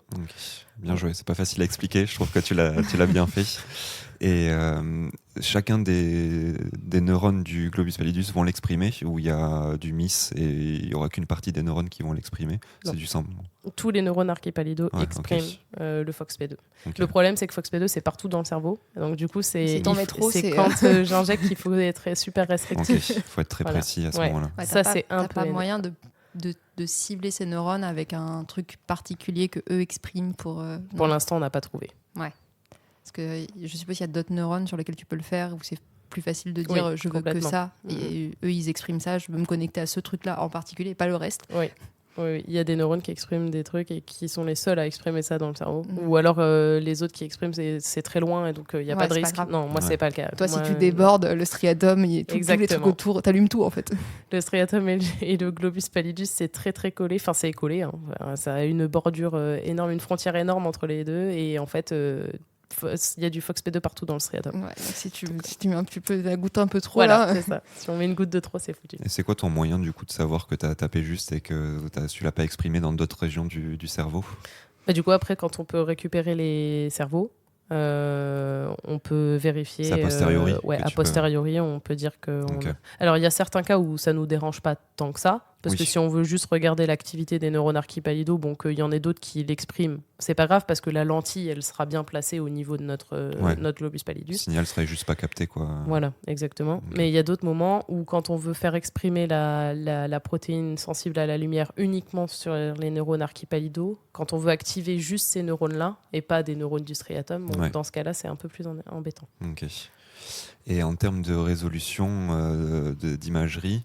Bien joué. C'est pas facile à expliquer. Je trouve que tu l'as bien fait. Et chacun des neurones du globus pallidus vont l'exprimer, ou il y a du miss et il n'y aura qu'une partie des neurones qui vont l'exprimer. C'est du sang. Tous les neurones archipallidos expriment le FOXP2. Le problème, c'est que FOXP2, c'est partout dans le cerveau. Donc, du coup, c'est quand j'injecte qu'il faut être super restrictif. Il faut être très précis à ce moment-là. Ça, c'est un peu. T'as pas moyen de cibler ces neurones avec un truc particulier que eux expriment pour l'instant, on n'a pas trouvé. Ouais. Parce que je suppose qu'il y a d'autres neurones sur lesquels tu peux le faire, où c'est plus facile de dire je veux que ça, et eux ils expriment ça, je veux me connecter à ce truc-là en particulier, et pas le reste. Oui, il y a des neurones qui expriment des trucs et qui sont les seuls à exprimer ça dans le cerveau. Ou alors les autres qui expriment, c'est très loin et donc il n'y a pas de risque. Non, moi, c'est pas le cas. Toi, si tu débordes le striatum, tous les trucs autour, t'allumes tout en fait. Le striatum et le globus pallidus, c'est très très collé. Enfin, c'est collé. Hein. Ça a une bordure énorme, une frontière énorme entre les deux. Et en fait, il y a du FOXP2 partout dans le striatum. Ouais, si tu mets un petit peu la goutte un peu trop, là. C'est ça. Si on met une goutte de trop, c'est foutu. Et c'est quoi ton moyen du coup de savoir que tu as tapé juste et que tu l'as pas exprimé dans d'autres régions du cerveau? Du coup, après, quand on peut récupérer les cerveaux, on peut vérifier. C'est a posteriori. A posteriori, on peut dire que. Alors, il y a certains cas où ça nous dérange pas tant que ça, parce que si on veut juste regarder l'activité des neurones archipallidos, qu'il y en ait d'autres qui l'expriment, c'est pas grave parce que la lentille, elle sera bien placée au niveau de notre globus pallidus. Le signal serait juste pas capté, quoi. Voilà, exactement. Mais il y a d'autres moments où, quand on veut faire exprimer la protéine sensible à la lumière uniquement sur les neurones archipallidos, quand on veut activer juste ces neurones-là et pas des neurones du striatum, dans ce cas-là, c'est un peu plus embêtant. Et en termes de résolution d'imagerie,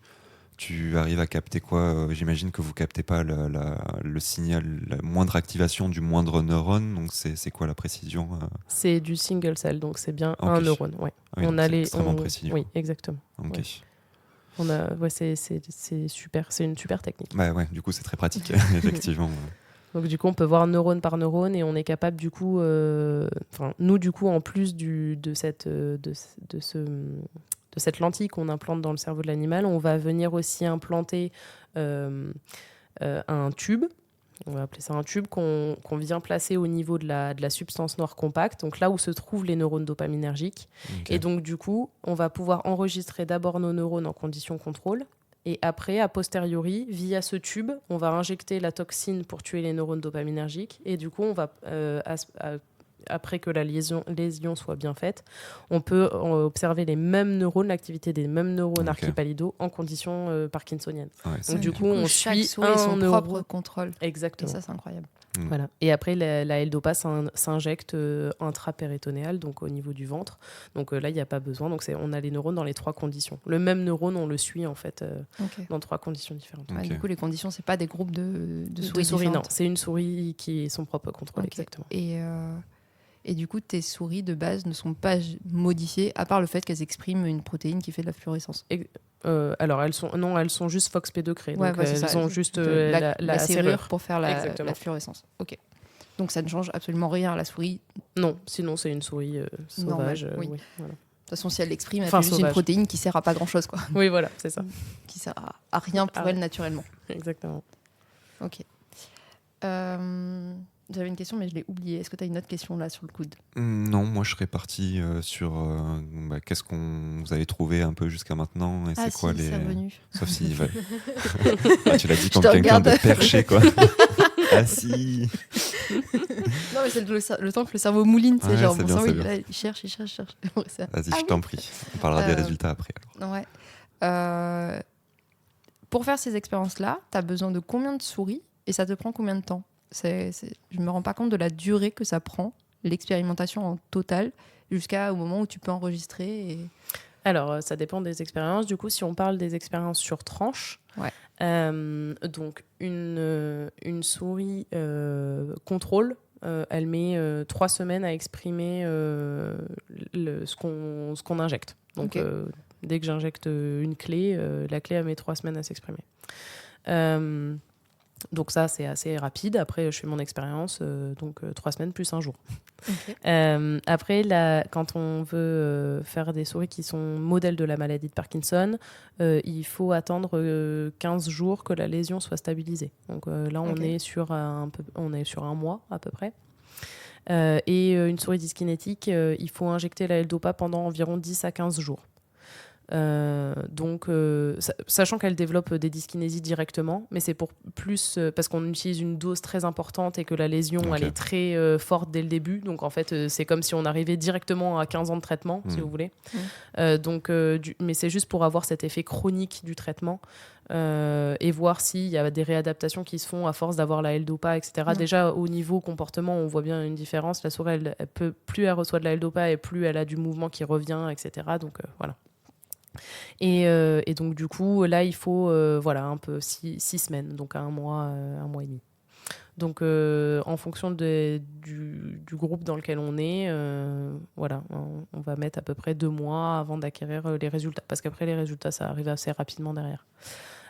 tu arrives à capter quoi? J'imagine que vous captez pas le signal, la moindre activation du moindre neurone. Donc c'est quoi la précision? C'est du single cell, donc c'est bien un neurone. C'est extrêmement précis. Oui, exactement. C'est super, c'est une super technique. Du coup c'est très pratique, effectivement. Donc du coup, on peut voir neurone par neurone et on est capable du coup, nous du coup, en plus de cette lentille qu'on implante dans le cerveau de l'animal, on va venir aussi implanter un tube. On va appeler ça un tube qu'on vient placer au niveau de la substance noire compacte, donc là où se trouvent les neurones dopaminergiques. Et donc du coup, on va pouvoir enregistrer d'abord nos neurones en conditions contrôle. Et après, a posteriori, via ce tube, on va injecter la toxine pour tuer les neurones dopaminergiques. Et du coup, on va, après que la lésion soit bien faite, on peut observer les mêmes neurones, l'activité des mêmes neurones archipallidos en conditions parkinsoniennes. Donc du coup, on suit son propre contrôle. Exactement. Et ça, c'est incroyable. Voilà. Et après, la L-Dopa s'injecte intrapéritonéal, donc au niveau du ventre. Donc là, il n'y a pas besoin. Donc on a les neurones dans les 3 conditions. Le même neurone, on le suit en fait dans 3 conditions différentes. Du coup, les conditions, c'est pas des groupes de souris. Non, c'est une souris qui est son propre contrôle, exactement. Et du coup, tes souris de base ne sont pas modifiées, à part le fait qu'elles expriment une protéine qui fait de la fluorescence. Alors, elles sont juste FOXP2 créées. Donc, elles ont juste la serrure pour faire la fluorescence. Ok. Donc, ça ne change absolument rien à la souris. Non, sinon, c'est une souris sauvage. Oui. Voilà. De toute façon, si elle l'exprime, elle fait juste une protéine qui sert à pas grand-chose, quoi. Oui, voilà, c'est ça. Qui sert à rien pour elle naturellement. Exactement. Ok. J'avais une question, mais je l'ai oubliée. Est-ce que tu as une autre question là sur le coude? Non, moi je serais parti sur qu'est-ce qu'on vous avez trouvé un peu jusqu'à maintenant et c'est quoi les. C'est revenu. Sauf si tu l'as dit comme quelqu'un de perché, quoi. Ah si. Non, mais c'est le temps que le cerveau mouline, c'est genre mon cerveau il cherche. Vas-y, je t'en prie. On parlera des résultats après. Alors. Ouais. Pour faire ces expériences-là, tu as besoin de combien de souris et ça te prend combien de temps? Je me rends pas compte de la durée que ça prend, l'expérimentation en total, jusqu'au moment où tu peux enregistrer. Alors, ça dépend des expériences. Du coup, si on parle des expériences sur tranche, Donc, une souris contrôle, elle met 3 semaines à exprimer ce qu'on injecte. Donc, dès que j'injecte une clé, la clé, elle met 3 semaines à s'exprimer. Donc ça, c'est assez rapide. Après, je fais mon expérience, donc 3 semaines plus un jour. Après, quand on veut faire des souris qui sont modèles de la maladie de Parkinson, il faut attendre 15 jours que la lésion soit stabilisée. Donc là, on est sur un mois à peu près. Et une souris dyskinétique, il faut injecter la L-Dopa pendant environ 10 à 15 jours. Donc, sachant qu'elle développe des dyskinésies directement, mais c'est pour plus parce qu'on utilise une dose très importante et que la lésion elle est très forte dès le début. Donc en fait, c'est comme si on arrivait directement à 15 ans de traitement, si vous voulez. Mais c'est juste pour avoir cet effet chronique du traitement et voir s'il y a des réadaptations qui se font à force d'avoir la L-Dopa, etc. Déjà, au niveau comportement, on voit bien une différence. La souris, plus elle reçoit de la L-Dopa et plus elle a du mouvement qui revient, etc. Donc voilà. Et donc du coup là il faut un peu 6 semaines, donc un mois et demi. Donc en fonction du groupe dans lequel on est, on va mettre à peu près 2 mois avant d'acquérir les résultats, parce qu'après les résultats ça arrive assez rapidement derrière.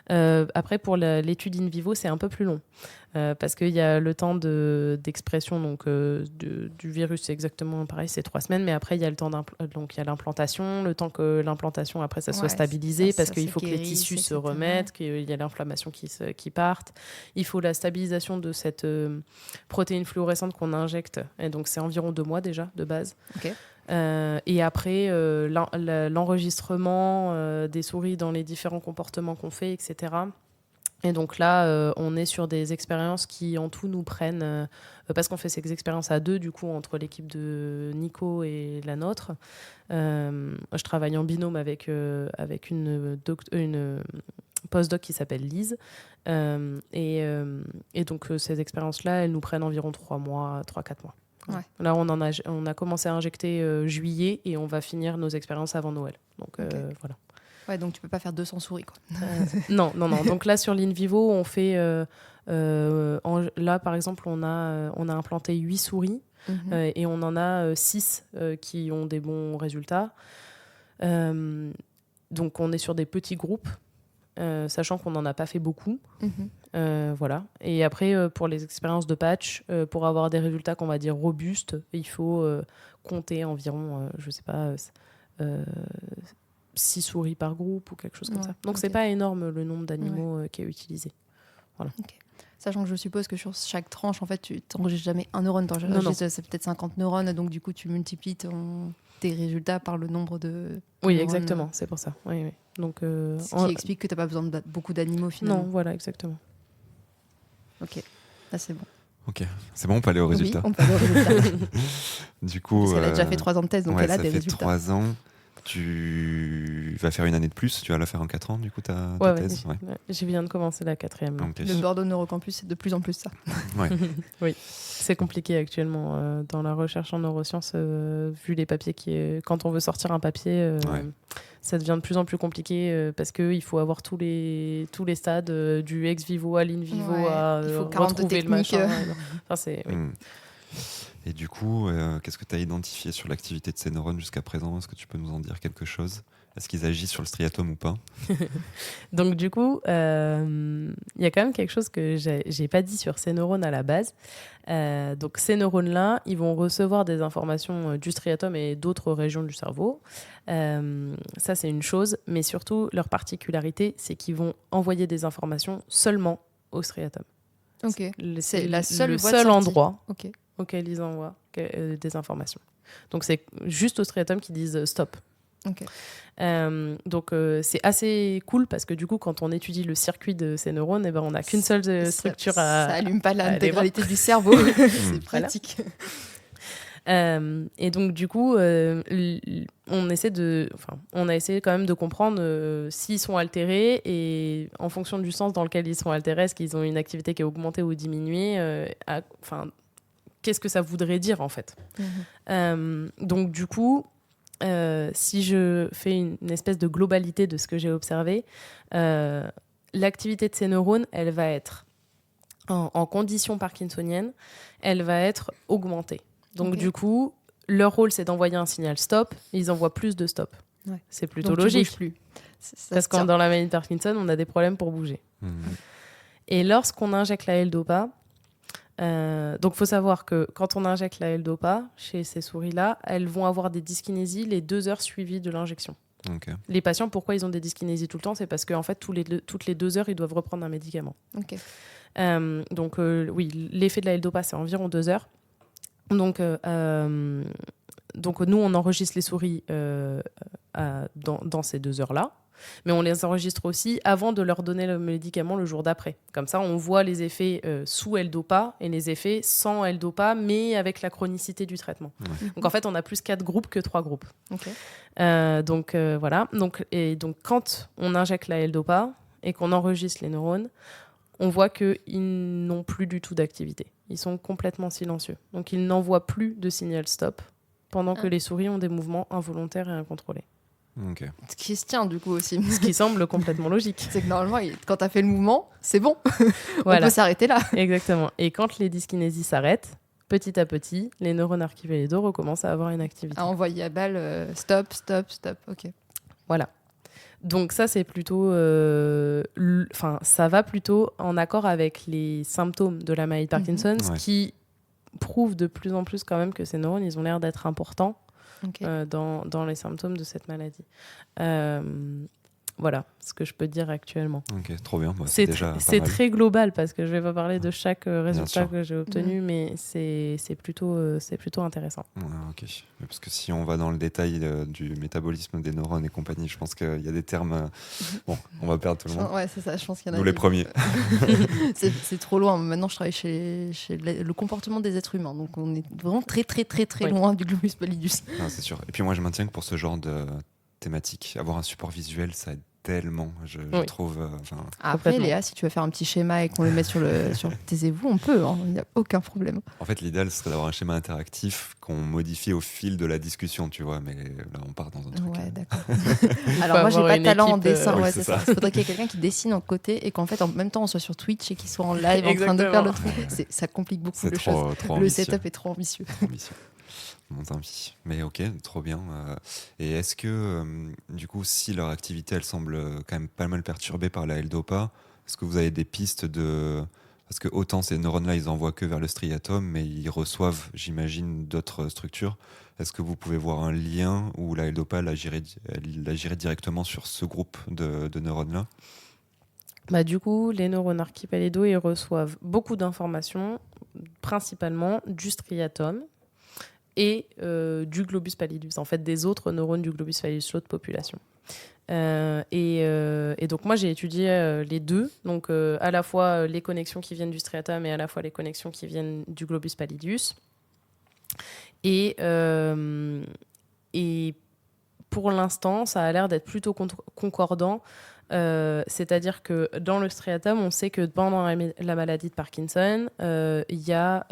Après, pour l'étude in vivo, c'est un peu plus long parce qu'il y a le temps d'expression du virus, c'est exactement pareil, c'est 3 semaines, mais après il y a le temps donc il y a l'implantation, le temps que l'implantation après ça soit stabilisé, parce qu'il faut que les tissus se remettent, qu'il y a l'inflammation qui parte, il faut la stabilisation de cette protéine fluorescente qu'on injecte, et donc c'est environ 2 mois déjà de base. Et après, l'enregistrement des souris dans les différents comportements qu'on fait, etc. Et donc là, on est sur des expériences qui, en tout, nous prennent... parce qu'on fait ces expériences à 2, du coup, entre l'équipe de Nico et la nôtre. Je travaille en binôme avec une postdoc qui s'appelle Lise. Et donc, ces expériences-là, elles nous prennent environ 3-4 mois. Là, on a commencé à injecter juillet et on va finir nos expériences avant Noël. Donc, voilà. Ouais, donc tu peux pas faire 200 souris, quoi. Non. Donc là, sur l'in vivo, on fait... là, par exemple, on a implanté 8 souris et on en a 6 qui ont des bons résultats. Donc, on est sur des petits groupes, sachant qu'on n'en a pas fait beaucoup. Voilà. Et après, pour les expériences de patch, pour avoir des résultats qu'on va dire robustes, il faut compter environ, 6 souris par groupe ou quelque chose comme ça. Donc, c'est pas énorme le nombre d'animaux qui est utilisé. Voilà. Sachant que je suppose que sur chaque tranche, en fait, tu n'enregistres jamais un neurone. C'est peut-être 50 neurones, donc du coup, tu multiplies tes résultats par le nombre de... Oui, exactement, c'est pour ça. Oui. Donc, ce qui explique que tu n'as pas besoin de beaucoup d'animaux, finalement. Non, voilà, exactement. Ok, là, c'est bon. Ok, c'est bon, on peut aller aux résultats. Oui, on peut aller aux résultats. Du coup... Parce qu'elle a déjà fait 3 ans de thèse, donc elle a des résultats. Ça fait 3 ans. Tu vas faire une année de plus, tu vas la faire en 4 ans, du coup, ta thèse. Ouais. Je viens de commencer la 4e. Okay. Le Bordeaux Neurocampus, c'est de plus en plus ça. Oui, c'est compliqué actuellement dans la recherche en neurosciences, vu les papiers quand on veut sortir un papier, ça devient de plus en plus compliqué parce qu'il faut avoir tous les stades, du ex vivo à l'in vivo à retrouver le machin. Et du coup, qu'est-ce que tu as identifié sur l'activité de ces neurones jusqu'à présent ? Est-ce que tu peux nous en dire quelque chose ? Est-ce qu'ils agissent sur le striatum ou pas ? Donc du coup, il y a quand même quelque chose que j'ai pas dit sur ces neurones à la base. Donc ces neurones-là, ils vont recevoir des informations du striatum et d'autres régions du cerveau. Ça, c'est une chose. Mais surtout, leur particularité, c'est qu'ils vont envoyer des informations seulement au striatum. Okay. C'est le seul endroit auquel ils envoient des informations. Donc c'est juste au striatum qu'ils disent stop. Donc c'est assez cool parce que du coup quand on étudie le circuit de ces neurones, on n'a qu'une seule structure ça allume pas l'intégralité du cerveau. C'est pratique. Et donc du coup on a essayé quand même de comprendre s'ils sont altérés et en fonction du sens dans lequel ils sont altérés, est-ce qu'ils ont une activité qui est augmentée ou diminuée, qu'est-ce que ça voudrait dire en fait. Donc du coup si je fais une espèce de globalité de ce que j'ai observé, l'activité de ces neurones, elle va être en condition parkinsonienne, elle va être augmentée. Donc du coup, leur rôle, c'est d'envoyer un signal stop. Ils envoient plus de stop. Ouais. C'est plutôt donc, logique. Tu bouges plus. Parce que dans la maladie de Parkinson, on a des problèmes pour bouger. Et lorsqu'on injecte la L-Dopa, donc il faut savoir que quand on injecte la L-Dopa chez ces souris-là, elles vont avoir des dyskinésies les 2 heures suivies de l'injection. Les patients, pourquoi ils ont des dyskinésies tout le temps ? C'est parce qu'en fait, toutes les 2 heures, ils doivent reprendre un médicament. Donc oui, l'effet de la L-Dopa, c'est environ 2 heures. Donc nous, on enregistre les souris dans ces 2 heures-là. Mais on les enregistre aussi avant de leur donner le médicament le jour d'après. Comme ça, on voit les effets sous L-Dopa et les effets sans L-Dopa, mais avec la chronicité du traitement. Donc en fait, on a plus 4 groupes que 3 groupes. Donc voilà. Donc quand on injecte la L-Dopa et qu'on enregistre les neurones, on voit qu'ils n'ont plus du tout d'activité. Ils sont complètement silencieux. Donc ils n'envoient plus de signal stop pendant que les souris ont des mouvements involontaires et incontrôlés. Ce qui se tient du coup aussi. Ce qui semble complètement logique. C'est que normalement, quand tu as fait le mouvement, c'est bon. Voilà. On peut s'arrêter là. Exactement. Et quand les dyskinésies s'arrêtent, petit à petit, les neurones archipélaidaux recommencent à avoir une activité. À envoyer à balle, stop. Ok. Voilà. Donc ça, c'est plutôt... ça va plutôt en accord avec les symptômes de la maladie de Parkinson, ce qui prouve de plus en plus quand même que ces neurones, ils ont l'air d'être importants dans les symptômes de cette maladie. Voilà ce que je peux dire actuellement. Ok, trop bien. Bah, c'est très global parce que je ne vais pas parler de chaque résultat que j'ai obtenu, mais c'est plutôt intéressant. Ok. Parce que si on va dans le détail du métabolisme des neurones et compagnie, je pense qu'il y a des termes... Bon, on va perdre tout le monde. Ouais, c'est ça. Je pense qu'il y en a nous les premiers. c'est trop loin. Maintenant, je travaille chez le comportement des êtres humains. Donc, on est vraiment très, très, très, très loin du globus pallidus. Non, c'est sûr. Et puis moi, je maintiens que pour ce genre de thématique, avoir un support visuel, ça aide tellement, je trouve. Après, Léa, si tu veux faire un petit schéma et qu'on le met sur Taisez-vous, on peut, il n'y a aucun problème. En fait, l'idéal serait d'avoir un schéma interactif qu'on modifie au fil de la discussion, tu vois, mais là, on part dans un truc. Ouais, d'accord. Alors, moi, j'ai pas de talent en dessin, c'est ça. Il faudrait qu'il y ait quelqu'un qui dessine en côté et qu'en fait, en même temps, on soit sur Twitch et qu'il soit en live en train de faire le truc. Ça complique beaucoup les choses. Le setup est trop ambitieux. Bon, tant pis. Mais ok, trop bien. Et est-ce que, du coup, si leur activité, elle semble quand même pas mal perturbée par la L-Dopa, est-ce que vous avez des pistes de... Parce que autant ces neurones-là, ils envoient que vers le striatum, mais ils reçoivent, j'imagine, d'autres structures. Est-ce que vous pouvez voir un lien où la L-Dopa, elle agirait directement sur ce groupe de neurones-là ? Du coup, les neurones archipélaidaux, ils reçoivent beaucoup d'informations, principalement du striatum, et du globus pallidus, en fait des autres neurones du globus pallidus, l'autre population. Et donc moi j'ai étudié les deux, donc à la fois les connexions qui viennent du striatum et à la fois les connexions qui viennent du globus pallidus. Et pour l'instant, ça a l'air d'être plutôt concordant. C'est-à-dire que dans le striatum, on sait que pendant la maladie de Parkinson, il y a...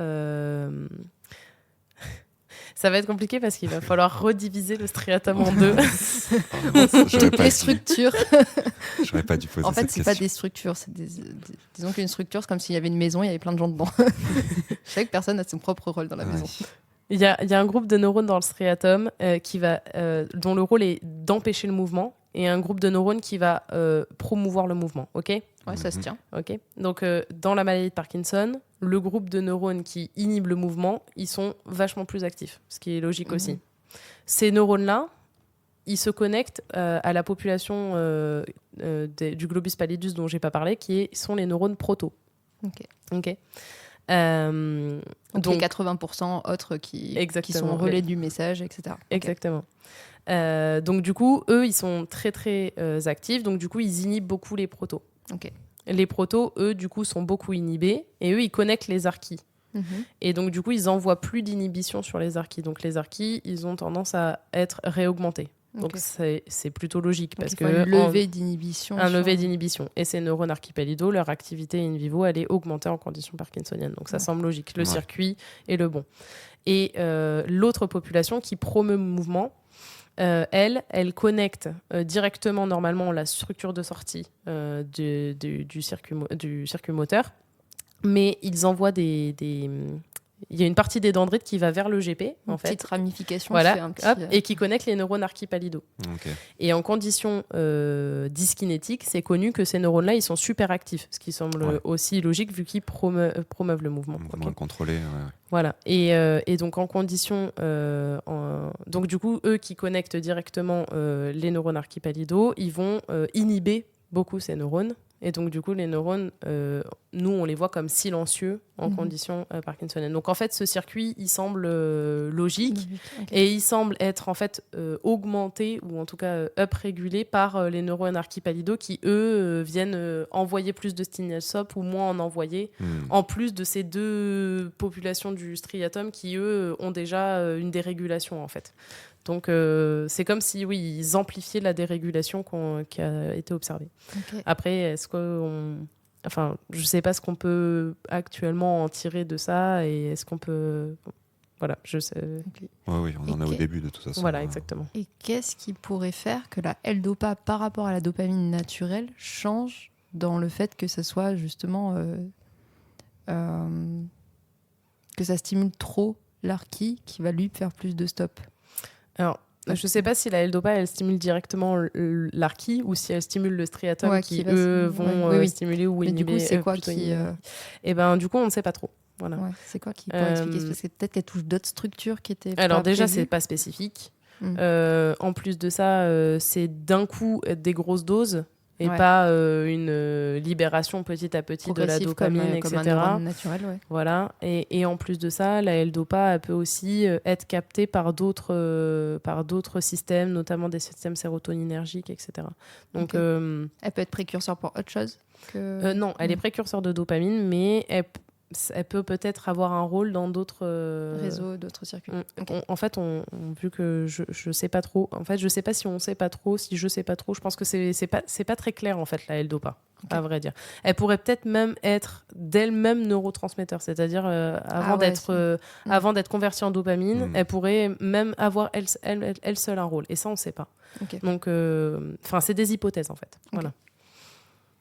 Ça va être compliqué parce qu'il va falloir rediviser le striatum en deux. Toutes les structures. J'aurais pas dû poser en fait, cette c'est pas des structures. C'est disons qu'une structure, c'est comme s'il y avait une maison, il y avait plein de gens dedans. Chaque personne a son propre rôle dans la maison. Il y a un groupe de neurones dans le striatum dont le rôle est d'empêcher le mouvement, et un groupe de neurones qui va promouvoir le mouvement. Ok ? Ouais, ça se tient. Ok. Donc, dans la maladie de Parkinson, le groupe de neurones qui inhibe le mouvement, ils sont vachement plus actifs, ce qui est logique aussi. Ces neurones-là, ils se connectent à la population du globus pallidus dont j'ai pas parlé, sont les neurones proto. Ok. Donc les 80% autres qui sont relais du message, etc. Exactement. Donc du coup, eux, ils sont très très actifs. Donc du coup, ils inhibent beaucoup les protos. Okay. Les protos, eux, du coup, sont beaucoup inhibés. Et eux, ils connectent les archis. Et donc du coup, ils envoient plus d'inhibition sur les archis. Donc les archis, ils ont tendance à être réaugmentés. Donc c'est plutôt logique. Donc parce il faut un lever d'inhibition. Un lever d'inhibition. Et ces neurones archipélaidaux, leur activité in vivo, elle est augmentée en conditions parkinsoniennes. Donc ça semble logique. Le circuit est le bon. Et l'autre population qui promeut le mouvement, elle connecte directement, normalement, la structure de sortie du circuit moteur. Mais ils envoient il y a une partie des dendrites qui va vers le GP, en fait. Petite ramification. Voilà, et qui connecte les neurones archipalidaux. Okay. Et en conditions dyskinétiques, c'est connu que ces neurones-là, ils sont super actifs, ce qui semble aussi logique vu qu'ils promeuvent le mouvement. Vraiment contrôlé. Voilà. Et donc en conditions, donc du coup, eux qui connectent directement les neurones archipalidaux, ils vont inhiber beaucoup ces neurones. Et donc, du coup, les neurones, nous, on les voit comme silencieux en conditions parkinsoniennes. Donc, en fait, ce circuit, il semble logique et il semble être, en fait, augmenté ou en tout cas up-régulé par les neurones archipalidaux qui, eux, viennent envoyer plus de stimulus-up ou moins en envoyer, en plus de ces deux populations du striatum qui, eux, ont déjà une dérégulation, en fait. Donc, c'est comme si, oui, ils amplifiaient la dérégulation qui a été observée. Okay. Après, est-ce qu'on... Enfin, je ne sais pas ce qu'on peut actuellement en tirer de ça et est-ce qu'on peut... Voilà, je sais. Okay. Oui, on en est au début de toute façon. Voilà, exactement. Et qu'est-ce qui pourrait faire que la L-Dopa, par rapport à la dopamine naturelle, change dans le fait que ça soit justement... que ça stimule trop l'archi qui va lui faire plus de stop? Alors, je ne sais pas si la L-Dopa, elle stimule directement l'archi ou si elle stimule le striatum qui eux, vont stimuler ou inhiber. Mais du coup, c'est quoi qui... Eh ben, du coup, on ne sait pas trop. Voilà. Ouais, c'est quoi qui pourrait expliquer? Parce que peut-être qu'elle touche d'autres structures qui étaient Alors pas déjà, prévues. c'est pas spécifique. En plus de ça, c'est d'un coup des grosses doses et pas une libération petit à petit de la dopamine, comme etc. un neurone naturel, Voilà. Et en plus de ça, la L-Dopa elle peut aussi être captée par d'autres systèmes, notamment des systèmes sérotoninergiques, etc. Donc, elle peut être précurseur pour autre chose non, elle est précurseur de dopamine, mais elle peut peut-être avoir un rôle dans d'autres réseaux, d'autres circuits. En fait, vu que je sais pas trop. En fait, je sais pas si on sait pas trop, si je sais pas trop. Je pense que c'est pas très clair en fait la L-Dopa, à vrai dire. Elle pourrait peut-être même être d'elle-même neurotransmetteur, c'est-à-dire avant d'être convertie en dopamine, elle pourrait même avoir elle seule un rôle. Et ça, on sait pas. Donc, c'est des hypothèses en fait. Voilà.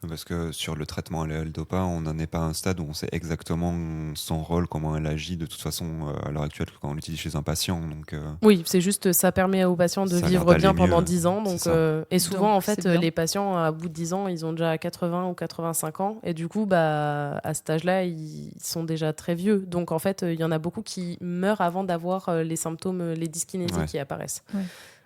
Parce que sur le traitement à la L-Dopa, on n'en est pas à un stade où on sait exactement son rôle, comment elle agit de toute façon à l'heure actuelle quand on l'utilise chez un patient. Donc, oui, c'est juste ça permet aux patients de vivre bien pendant 10 ans. Donc, et souvent, donc, en fait, les patients, à bout de 10 ans, ils ont déjà 80 ou 85 ans. Et du coup, à cet âge-là, ils sont déjà très vieux. Donc, en fait, il y en a beaucoup qui meurent avant d'avoir les symptômes, les dyskinésies qui apparaissent.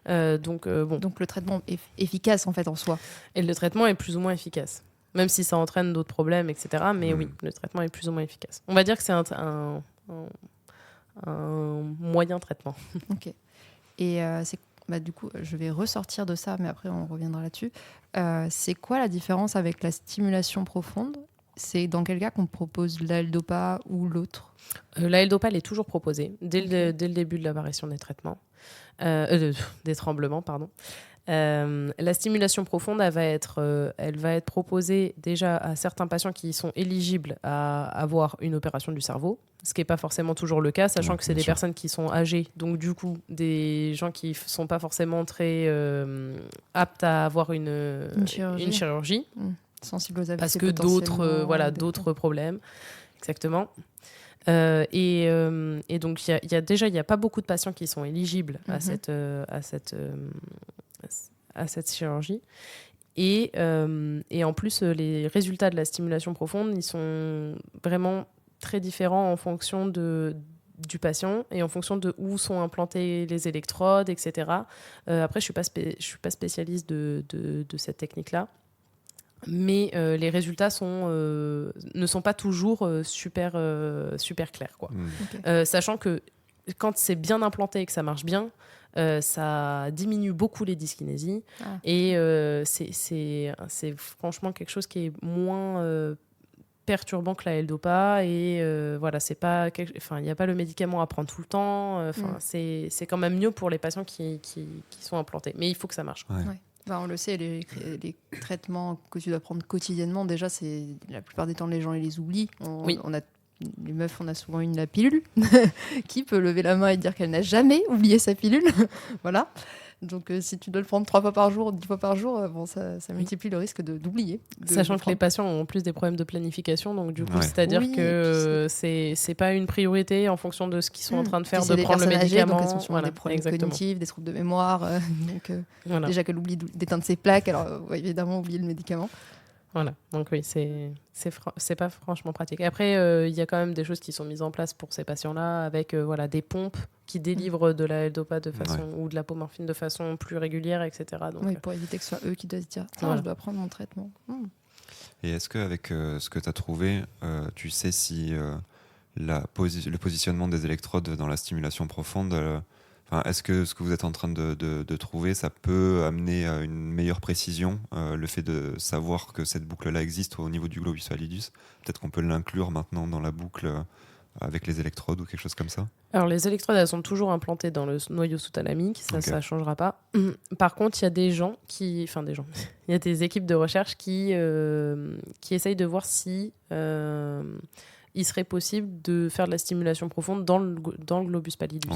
Donc le traitement est efficace en fait en soi. Et le traitement est plus ou moins efficace. Même si ça entraîne d'autres problèmes, etc. Mais oui, le traitement est plus ou moins efficace. On va dire que c'est un moyen traitement. Ok. Et du coup, je vais ressortir de ça, mais après on reviendra là-dessus. C'est quoi la différence avec la stimulation profonde? C'est dans quel cas qu'on propose la L-Dopa ou l'autre? La L-Dopa, elle est toujours proposée dès le début de l'apparition des traitements. Des tremblements, pardon. La stimulation profonde, elle va être proposée déjà à certains patients qui sont éligibles à avoir une opération du cerveau, ce qui n'est pas forcément toujours le cas, sachant que c'est des personnes qui sont âgées, donc du coup des gens qui ne sont pas forcément très aptes à avoir une chirurgie. Sensibles aux AVC parce que d'autres problèmes. Exactement. Et donc, il n'y a pas beaucoup de patients qui sont éligibles à cette chirurgie. Et en plus, les résultats de la stimulation profonde, ils sont vraiment très différents en fonction du patient et en fonction de où sont implantées les électrodes, etc. Après, je suis pas spécialiste de cette technique-là. Mais les résultats ne sont pas toujours super clairs, quoi. Sachant que quand c'est bien implanté et que ça marche bien, ça diminue beaucoup les dyskinésies. Et c'est franchement quelque chose qui est moins perturbant que la L-Dopa. Et voilà, il n'y a pas le médicament à prendre tout le temps. C'est quand même mieux pour les patients qui sont implantés. Mais il faut que ça marche. Ouais. On le sait, les traitements que tu dois prendre quotidiennement, déjà, c'est la plupart des temps, les gens ils les oublient. Les meufs, on a souvent la pilule. Qui peut lever la main et dire qu'elle n'a jamais oublié sa pilule? Voilà. Donc, si tu dois le prendre 3 fois par jour, 10 fois par jour, bon, ça multiplie le risque d'oublier. Sachant que les patients ont en plus des problèmes de planification, donc du coup, c'est-à-dire que c'est pas une priorité en fonction de ce qu'ils sont en train de faire, de prendre le médicament. Donc, elles sont souvent des problèmes cognitifs, des troubles de mémoire. Donc, déjà qu'elle oublie d'éteindre ses plaques, alors évidemment, oublier le médicament. Voilà, donc oui, c'est pas franchement pratique. Après, il y a quand même des choses qui sont mises en place pour ces patients-là, avec des pompes qui délivrent de la L-Dopa de façon, ou de l'apomorphine de façon plus régulière, etc. Donc, oui, pour éviter que ce soit eux qui doivent se dire je dois prendre mon traitement. Et est-ce qu'avec ce que tu as trouvé, tu sais si le positionnement des électrodes dans la stimulation profonde, est-ce que ce que vous êtes en train de trouver, ça peut amener à une meilleure précision, le fait de savoir que cette boucle-là existe au niveau du globus pallidus? Peut-être qu'on peut l'inclure maintenant dans la boucle avec les électrodes ou quelque chose comme ça? Alors les électrodes, elles sont toujours implantées dans le noyau sous-thalamique, ça changera pas. Par contre, il y a des gens il y a des équipes de recherche qui essayent de voir si il serait possible de faire de la stimulation profonde dans le globus pallidus.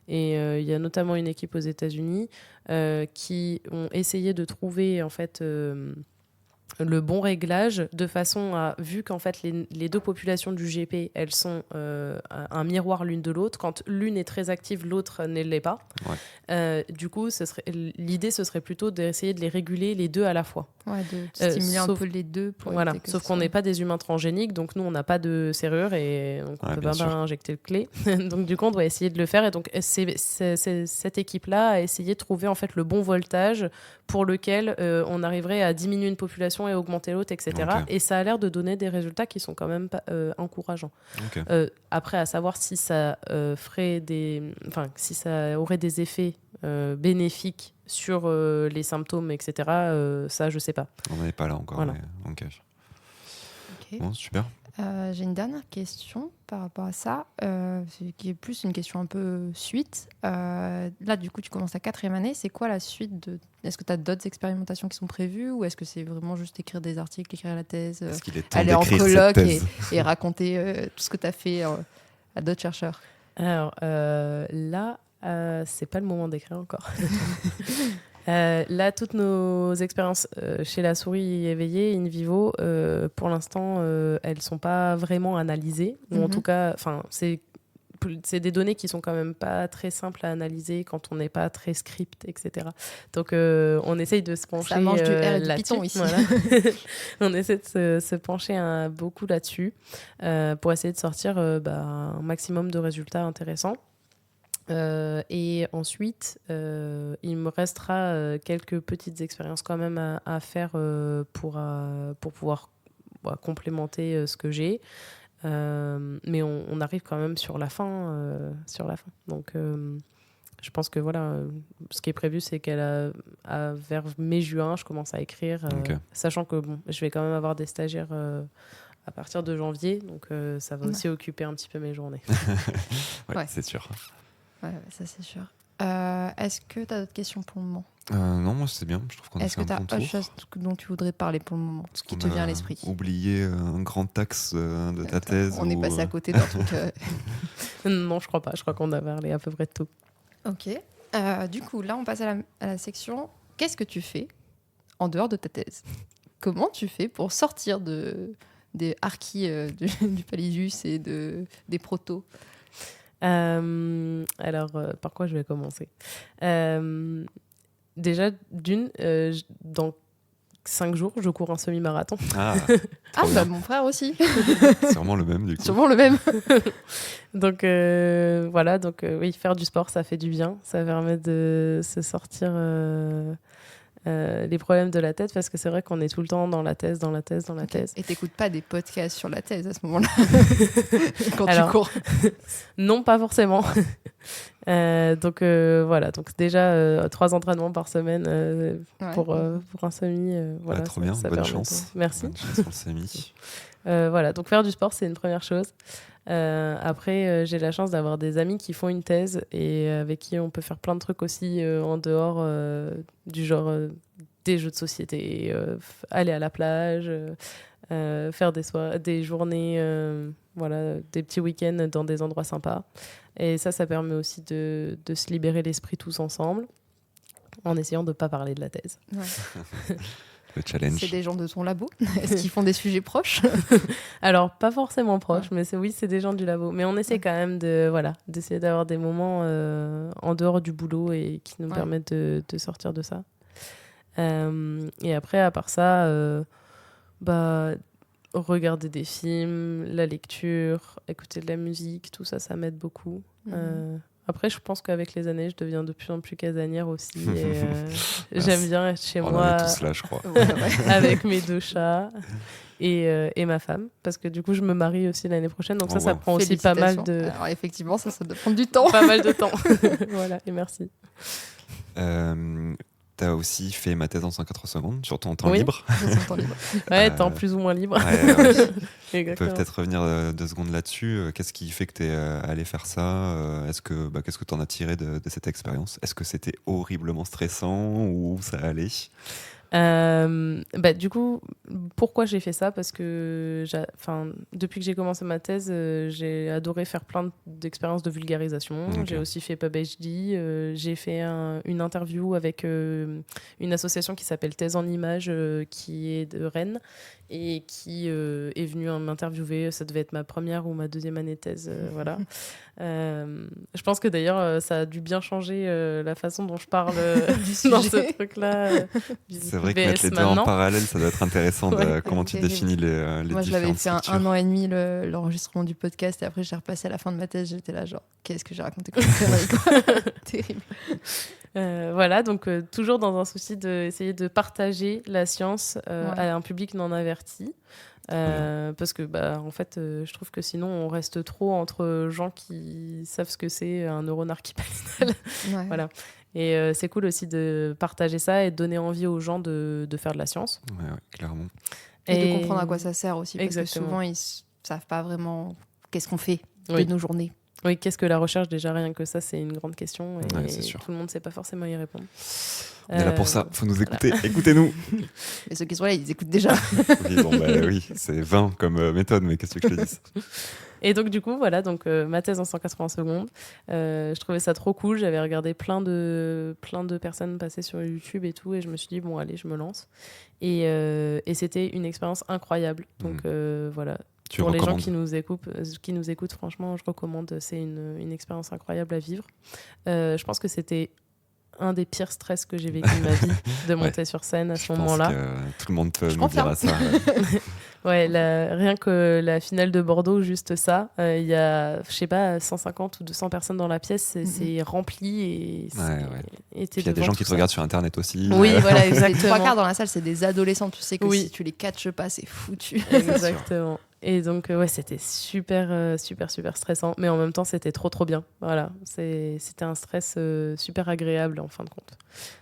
Et il y a notamment une équipe aux États-Unis qui ont essayé de trouver en fait le bon réglage de façon à, vu qu'en fait les deux populations du GP, elles sont un miroir l'une de l'autre, quand l'une est très active, l'autre ne l'est pas. Du coup, l'idée ce serait plutôt d'essayer de les réguler les deux à la fois. De stimuler un peu les deux. Sauf qu'on n'est pas des humains transgéniques, donc nous on n'a pas de serrure et donc on ne peut pas injecter le clé. Donc du coup on doit essayer de le faire, et donc cette équipe-là a essayé de trouver en fait le bon voltage pour lequel on arriverait à diminuer une population et augmenter l'autre, etc. Et ça a l'air de donner des résultats qui sont quand même encourageants. Après, à savoir si ça si ça aurait des effets bénéfiques sur les symptômes, etc. Ça, je sais pas. On n'en est pas là encore. Voilà. Bon, super. J'ai une dernière question par rapport à ça, qui est plus une question un peu suite. Là, du coup, tu commences la 4e année. C'est quoi la suite Est-ce que tu as d'autres expérimentations qui sont prévues, ou est-ce que c'est vraiment juste écrire des articles, écrire la thèse, aller en colloque et raconter tout ce que tu as fait à d'autres chercheurs? Alors là, c'est pas le moment d'écrire encore. Là, toutes nos expériences chez la souris éveillée, in vivo, pour l'instant, elles ne sont pas vraiment analysées. Ou en tout cas, c'est des données qui sont quand même pas très simples à analyser quand on n'est pas très script, etc. Donc, on essaye de se pencher du R et du là-dessus. Python ici. Voilà. On essaie de se pencher beaucoup là-dessus pour essayer de sortir un maximum de résultats intéressants. Et ensuite, il me restera quelques petites expériences quand même à faire pour pouvoir complémenter ce que j'ai. Mais on arrive quand même sur la fin. Donc, je pense que ce qui est prévu, c'est vers mai-juin, je commence à écrire, sachant que je vais quand même avoir des stagiaires à partir de janvier, donc ça va aussi occuper un petit peu mes journées. C'est sûr. Ouais, ça c'est sûr. Est-ce que tu as d'autres questions pour le moment? Non, moi c'est bien. Je trouve qu'on a fait un bon tour. Est-ce que tu as autre chose dont tu voudrais parler pour le moment, ce qui te vient à l'esprit? Oublié un grand axe de ta thèse. On est passé à côté d'un truc. Non, je crois pas. Je crois qu'on a parlé à peu près de tout. Ok. Du coup, là, on passe à la section. Qu'est-ce que tu fais en dehors de ta thèse? Comment tu fais pour sortir des harkis du pallidus et des protos? Alors, par quoi je vais commencer? Déjà, dans 5 jours, je cours un semi-marathon. Mon frère aussi. Sûrement le même, du coup. Sûrement le même. Donc, oui, faire du sport, ça fait du bien. Ça permet de se sortir les problèmes de la tête, parce que c'est vrai qu'on est tout le temps dans la thèse. Et t'écoutes pas des podcasts sur la thèse à ce moment-là quand tu cours? Non, pas forcément. Donc déjà 3 entraînements par semaine pour un semi. Trop bien, bonne chance. Merci. Bonne chance pour le semi. Donc faire du sport, c'est une première chose. Après, j'ai la chance d'avoir des amis qui font une thèse et avec qui on peut faire plein de trucs aussi en dehors, du genre des jeux de société, aller à la plage, faire des journées, des petits week-ends dans des endroits sympas. Et ça permet aussi de se libérer l'esprit tous ensemble. en essayant de ne pas parler de la thèse. Ouais. Le challenge. C'est des gens de ton labo? Est-ce qu'ils font des sujets proches? Alors, pas forcément proches, mais c'est des gens du labo. Mais on essaie quand même d'essayer d'avoir des moments en dehors du boulot et qui nous permettent de sortir de ça. Et après, à part ça, regarder des films, la lecture, écouter de la musique, tout ça, ça m'aide beaucoup. Après, je pense qu'avec les années, je deviens de plus en plus casanière aussi. Et j'aime bien être chez moi. On est tous là, je crois. Avec mes 2 chats et ma femme. Parce que du coup, je me marie aussi l'année prochaine. Donc ça prend aussi pas mal de... Alors effectivement, ça doit prendre du temps. Pas mal de temps. Voilà, et merci. T'as aussi fait ma thèse en 180 secondes sur ton temps libre. Ouais, temps plus ou moins libre. On peut peut-être revenir 2 secondes là-dessus. Qu'est-ce qui fait que t'es allé faire ça? Qu'est-ce que t'en as tiré de cette expérience? Est-ce que c'était horriblement stressant ou ça allait? Du coup, pourquoi j'ai fait ça? Parce que depuis que j'ai commencé ma thèse, j'ai adoré faire plein d'expériences de vulgarisation. Okay. J'ai aussi fait PubHD. J'ai fait une interview avec une association qui s'appelle Thèse en Images, qui est de Rennes et qui est venue m'interviewer. Ça devait être ma première ou ma 2e année de thèse. Voilà. Je pense que d'ailleurs, ça a dû bien changer la façon dont je parle dans ce truc-là. C'est vrai que mettre les 2 en parallèle, ça doit être intéressant. Comment tu définis les Moi, je l'avais fait 1 an et demi, l'enregistrement du podcast, et après, j'ai repassé à la fin de ma thèse. J'étais là, genre, qu'est-ce que j'ai raconté comme connerie, terrible. Voilà, donc toujours dans un souci d'essayer de partager la science à un public non averti. Parce que en fait je trouve que sinon on reste trop entre gens qui savent ce que c'est un neurone archipélinal. Voilà. Et c'est cool aussi de partager ça et de donner envie aux gens de faire de la science. Ouais, clairement. Et de comprendre à quoi ça sert aussi. Parce que souvent ils savent pas vraiment qu'est-ce qu'on fait de nos journées. Oui, qu'est-ce que la recherche? Déjà, rien que ça, c'est une grande question. Et c'est sûr. Tout le monde ne sait pas forcément y répondre. On est là pour ça, il faut nous écouter. Voilà. Écoutez-nous. Mais ceux qui sont là, ils écoutent déjà. Oui, c'est 20 comme méthode, mais qu'est-ce que je te dis? Et donc, du coup, voilà, ma thèse en 180 secondes. Je trouvais ça trop cool. J'avais regardé plein de personnes passer sur YouTube et tout. Et je me suis dit, bon, allez, je me lance. Et c'était une expérience incroyable. Donc, voilà. Pour les gens qui nous écoutent, franchement, je recommande. C'est une expérience incroyable à vivre. Je pense que c'était un des pires stress que j'ai vécu de ma vie, de monter sur scène à ce moment-là. Tout le monde peut nous dire ça. Rien que la finale de Bordeaux, juste ça, il y a, je sais pas, 150 ou 200 personnes dans la pièce, c'est rempli et il y a des gens qui te regardent sur Internet aussi. Oui, voilà, exactement. Les 3/4 dans la salle, c'est des adolescents. Tu sais que si tu les catches pas, c'est foutu. Exactement. Et donc, c'était super stressant. Mais en même temps, c'était trop bien. Voilà. C'était un stress super agréable, en fin de compte.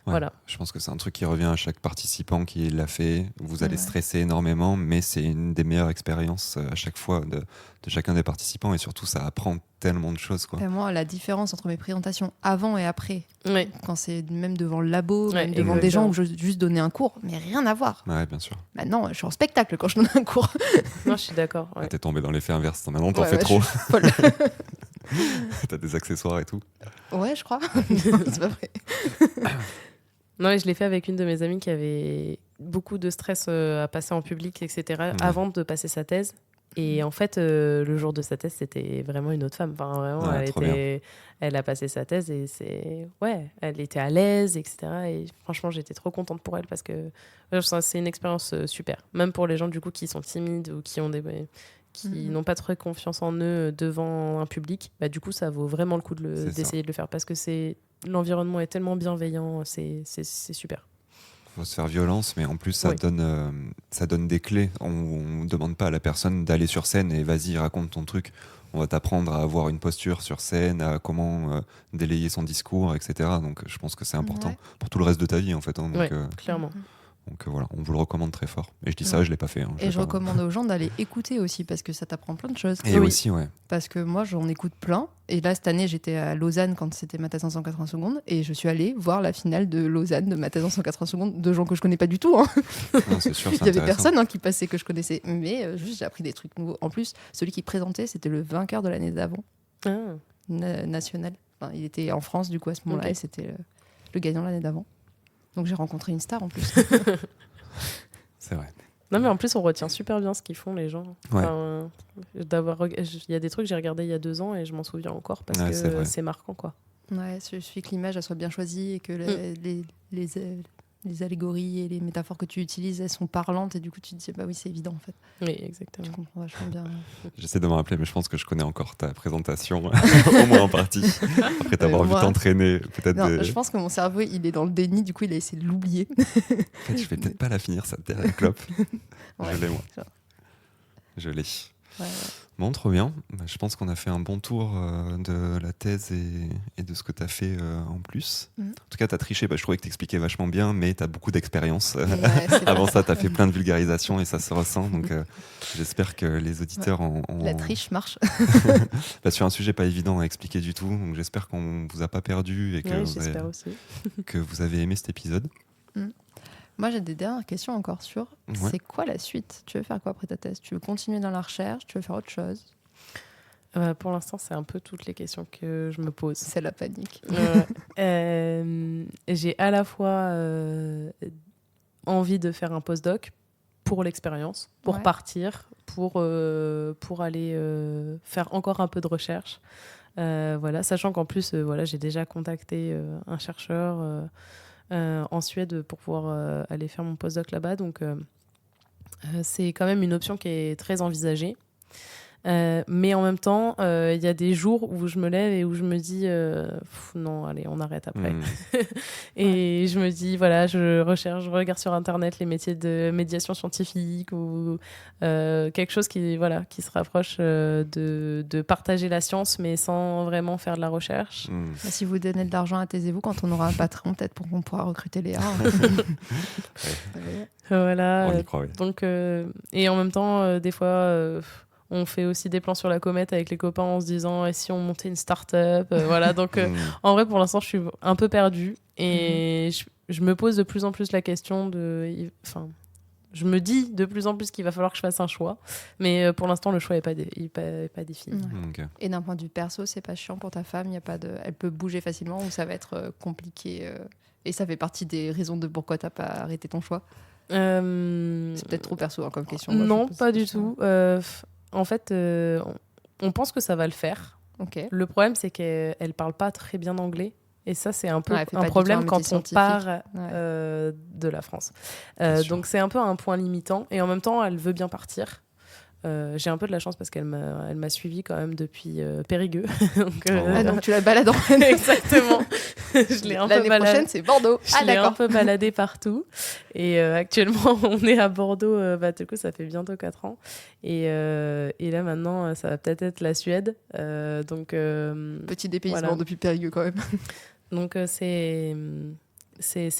Voilà. Je pense que c'est un truc qui revient à chaque participant qui l'a fait. Vous allez stresser énormément, mais c'est une des meilleures expériences à chaque fois de chacun des participants. Et surtout, ça apprend tellement de choses. Et moi, la différence entre mes présentations avant et après, quand c'est même devant le labo, même devant des gens où je juste donnais un cours, mais rien à voir. Ouais, bien sûr. Maintenant, je suis en spectacle quand je donne un cours. Non, je suis d'accord. Ouais. T'es tombé dans l'effet inverse. Maintenant, t'en fais trop. T'as des accessoires et tout. Ouais, je crois. C'est pas vrai. Non, je l'ai fait avec une de mes amies qui avait beaucoup de stress à passer en public, etc., avant de passer sa thèse. Et en fait, le jour de sa thèse, c'était vraiment une autre femme. Enfin, vraiment, elle a passé sa thèse et elle était à l'aise, etc. Et franchement, j'étais trop contente pour elle parce que c'est une expérience super. Même pour les gens du coup qui sont timides ou qui ont qui n'ont pas trop confiance en eux devant un public. Du coup, ça vaut vraiment le coup d'essayer de le faire parce que l'environnement est tellement bienveillant, c'est super. Il faut se faire violence, mais en plus, ça donne des clés. On ne demande pas à la personne d'aller sur scène et vas-y, raconte ton truc. On va t'apprendre à avoir une posture sur scène, à comment délayer son discours, etc. Donc, je pense que c'est important pour tout le reste de ta vie, en fait. Donc, clairement. Donc voilà, on vous le recommande très fort. Et je dis ça, je ne l'ai pas fait. Et je recommande aux gens d'aller écouter aussi, parce que ça t'apprend plein de choses. Et aussi, Parce que moi, j'en écoute plein. Et là, cette année, j'étais à Lausanne quand c'était ma thèse en 180 secondes. Et je suis allée voir la finale de Lausanne de ma thèse en 180 secondes de gens que je connais pas du tout. Non, c'est sûr, il y avait personne qui passait que je connaissais. Mais juste, j'ai appris des trucs nouveaux. En plus, celui qui présentait, c'était le vainqueur de l'année d'avant. National. Enfin, il était en France, du coup, à ce moment-là. Et c'était le gagnant l'année d'avant. Donc j'ai rencontré une star en plus. C'est vrai. Non, mais en plus, on retient super bien ce qu'ils font, les gens. Ouais. Enfin, il y a des trucs que j'ai regardés il y a 2 ans et je m'en souviens encore parce Ouais, c'est que vrai. c'est marquant, quoi. Ouais, il suffit que l'image elle soit bien choisie et que les allégories et les métaphores que tu utilises, elles sont parlantes et du coup tu te dis bah oui c'est évident en fait. Oui, exactement. Je comprends vachement bien. J'essaie de me rappeler, mais je pense que je connais encore ta présentation, au moins en partie. Après t'avoir vu moi- t'entraîner, peut-être. Non, je pense que mon cerveau il est dans le déni, du coup il a essayé de l'oublier. En fait, je vais peut-être pas la finir, cette dernière clope. Ouais. Je l'ai, moi. Genre. Je l'ai. Ouais. Bon, trop bien. Bah, je pense qu'on a fait un bon tour de la thèse et de ce que tu as fait en plus. Mhm. En tout cas, tu as triché. Bah, je trouvais que tu expliquais vachement bien, mais tu as beaucoup d'expérience. Ouais, c'est Avant vrai. ça, tu as fait plein de vulgarisation et ça se ressent. Donc, j'espère que les auditeurs ont. La triche marche. Bah, sur un sujet pas évident à expliquer du tout. Donc, j'espère qu'on vous a pas perdu et que, Ouais, j'espère aussi. que vous avez aimé cet épisode. Moi j'ai des dernières questions encore sur Ouais. c'est quoi la suite? Tu veux faire quoi après ta thèse? Tu veux continuer dans la recherche? Tu veux faire autre chose? Pour l'instant, c'est un peu toutes les questions que je me pose. C'est la panique. J'ai à la fois envie de faire un postdoc pour l'expérience, pour Ouais. partir, pour aller faire encore un peu de recherche. Voilà, sachant qu'en plus, voilà, j'ai déjà contacté un chercheur en Suède pour pouvoir aller faire mon postdoc là-bas. Donc, c'est quand même une option qui est très envisagée. Mais en même temps, il y a des jours où je me lève et où je me dis non, allez, on arrête après. Et je me dis, voilà, je regarde sur Internet les métiers de médiation scientifique ou quelque chose qui se rapproche de partager la science, mais sans vraiment faire de la recherche. Bah, si vous donnez de l'argent à taisez-vous quand on aura un patron, peut-être pour qu'on pourra recruter Léa. Voilà. On y croit, oui. Donc, et en même temps, des fois, on fait aussi des plans sur la comète avec les copains en se disant et si on montait une start-up voilà. Donc, en vrai, pour l'instant, je suis un peu perdue et je me pose de plus en plus la question je me dis de plus en plus qu'il va falloir que je fasse un choix, mais pour l'instant, le choix n'est pas défini. Ouais. Okay. Et d'un point de vue perso, c'est pas chiant pour ta femme, elle peut bouger facilement ou ça va être compliqué et ça fait partie des raisons de pourquoi t'as pas arrêté ton choix. C'est peut-être trop perso comme question. Non, pas du tout. En fait, on pense que ça va le faire. Okay. Le problème, c'est qu'elle parle pas très bien anglais. Et ça, c'est un peu un métier problème quand on part de la France. Donc, c'est un peu un point limitant. Et en même temps, elle veut bien partir. J'ai un peu de la chance parce qu'elle m'a suivie quand même depuis Périgueux. Donc tu la balades en Exactement. Je l'ai un peu L'année prochaine, c'est Bordeaux. Je l'ai un peu baladée partout. Et actuellement, on est à Bordeaux. Du coup, ça fait bientôt 4 ans. Et là, maintenant, ça va peut-être être la Suède. Petit dépaysement voilà. depuis Périgueux quand même. Donc, c'est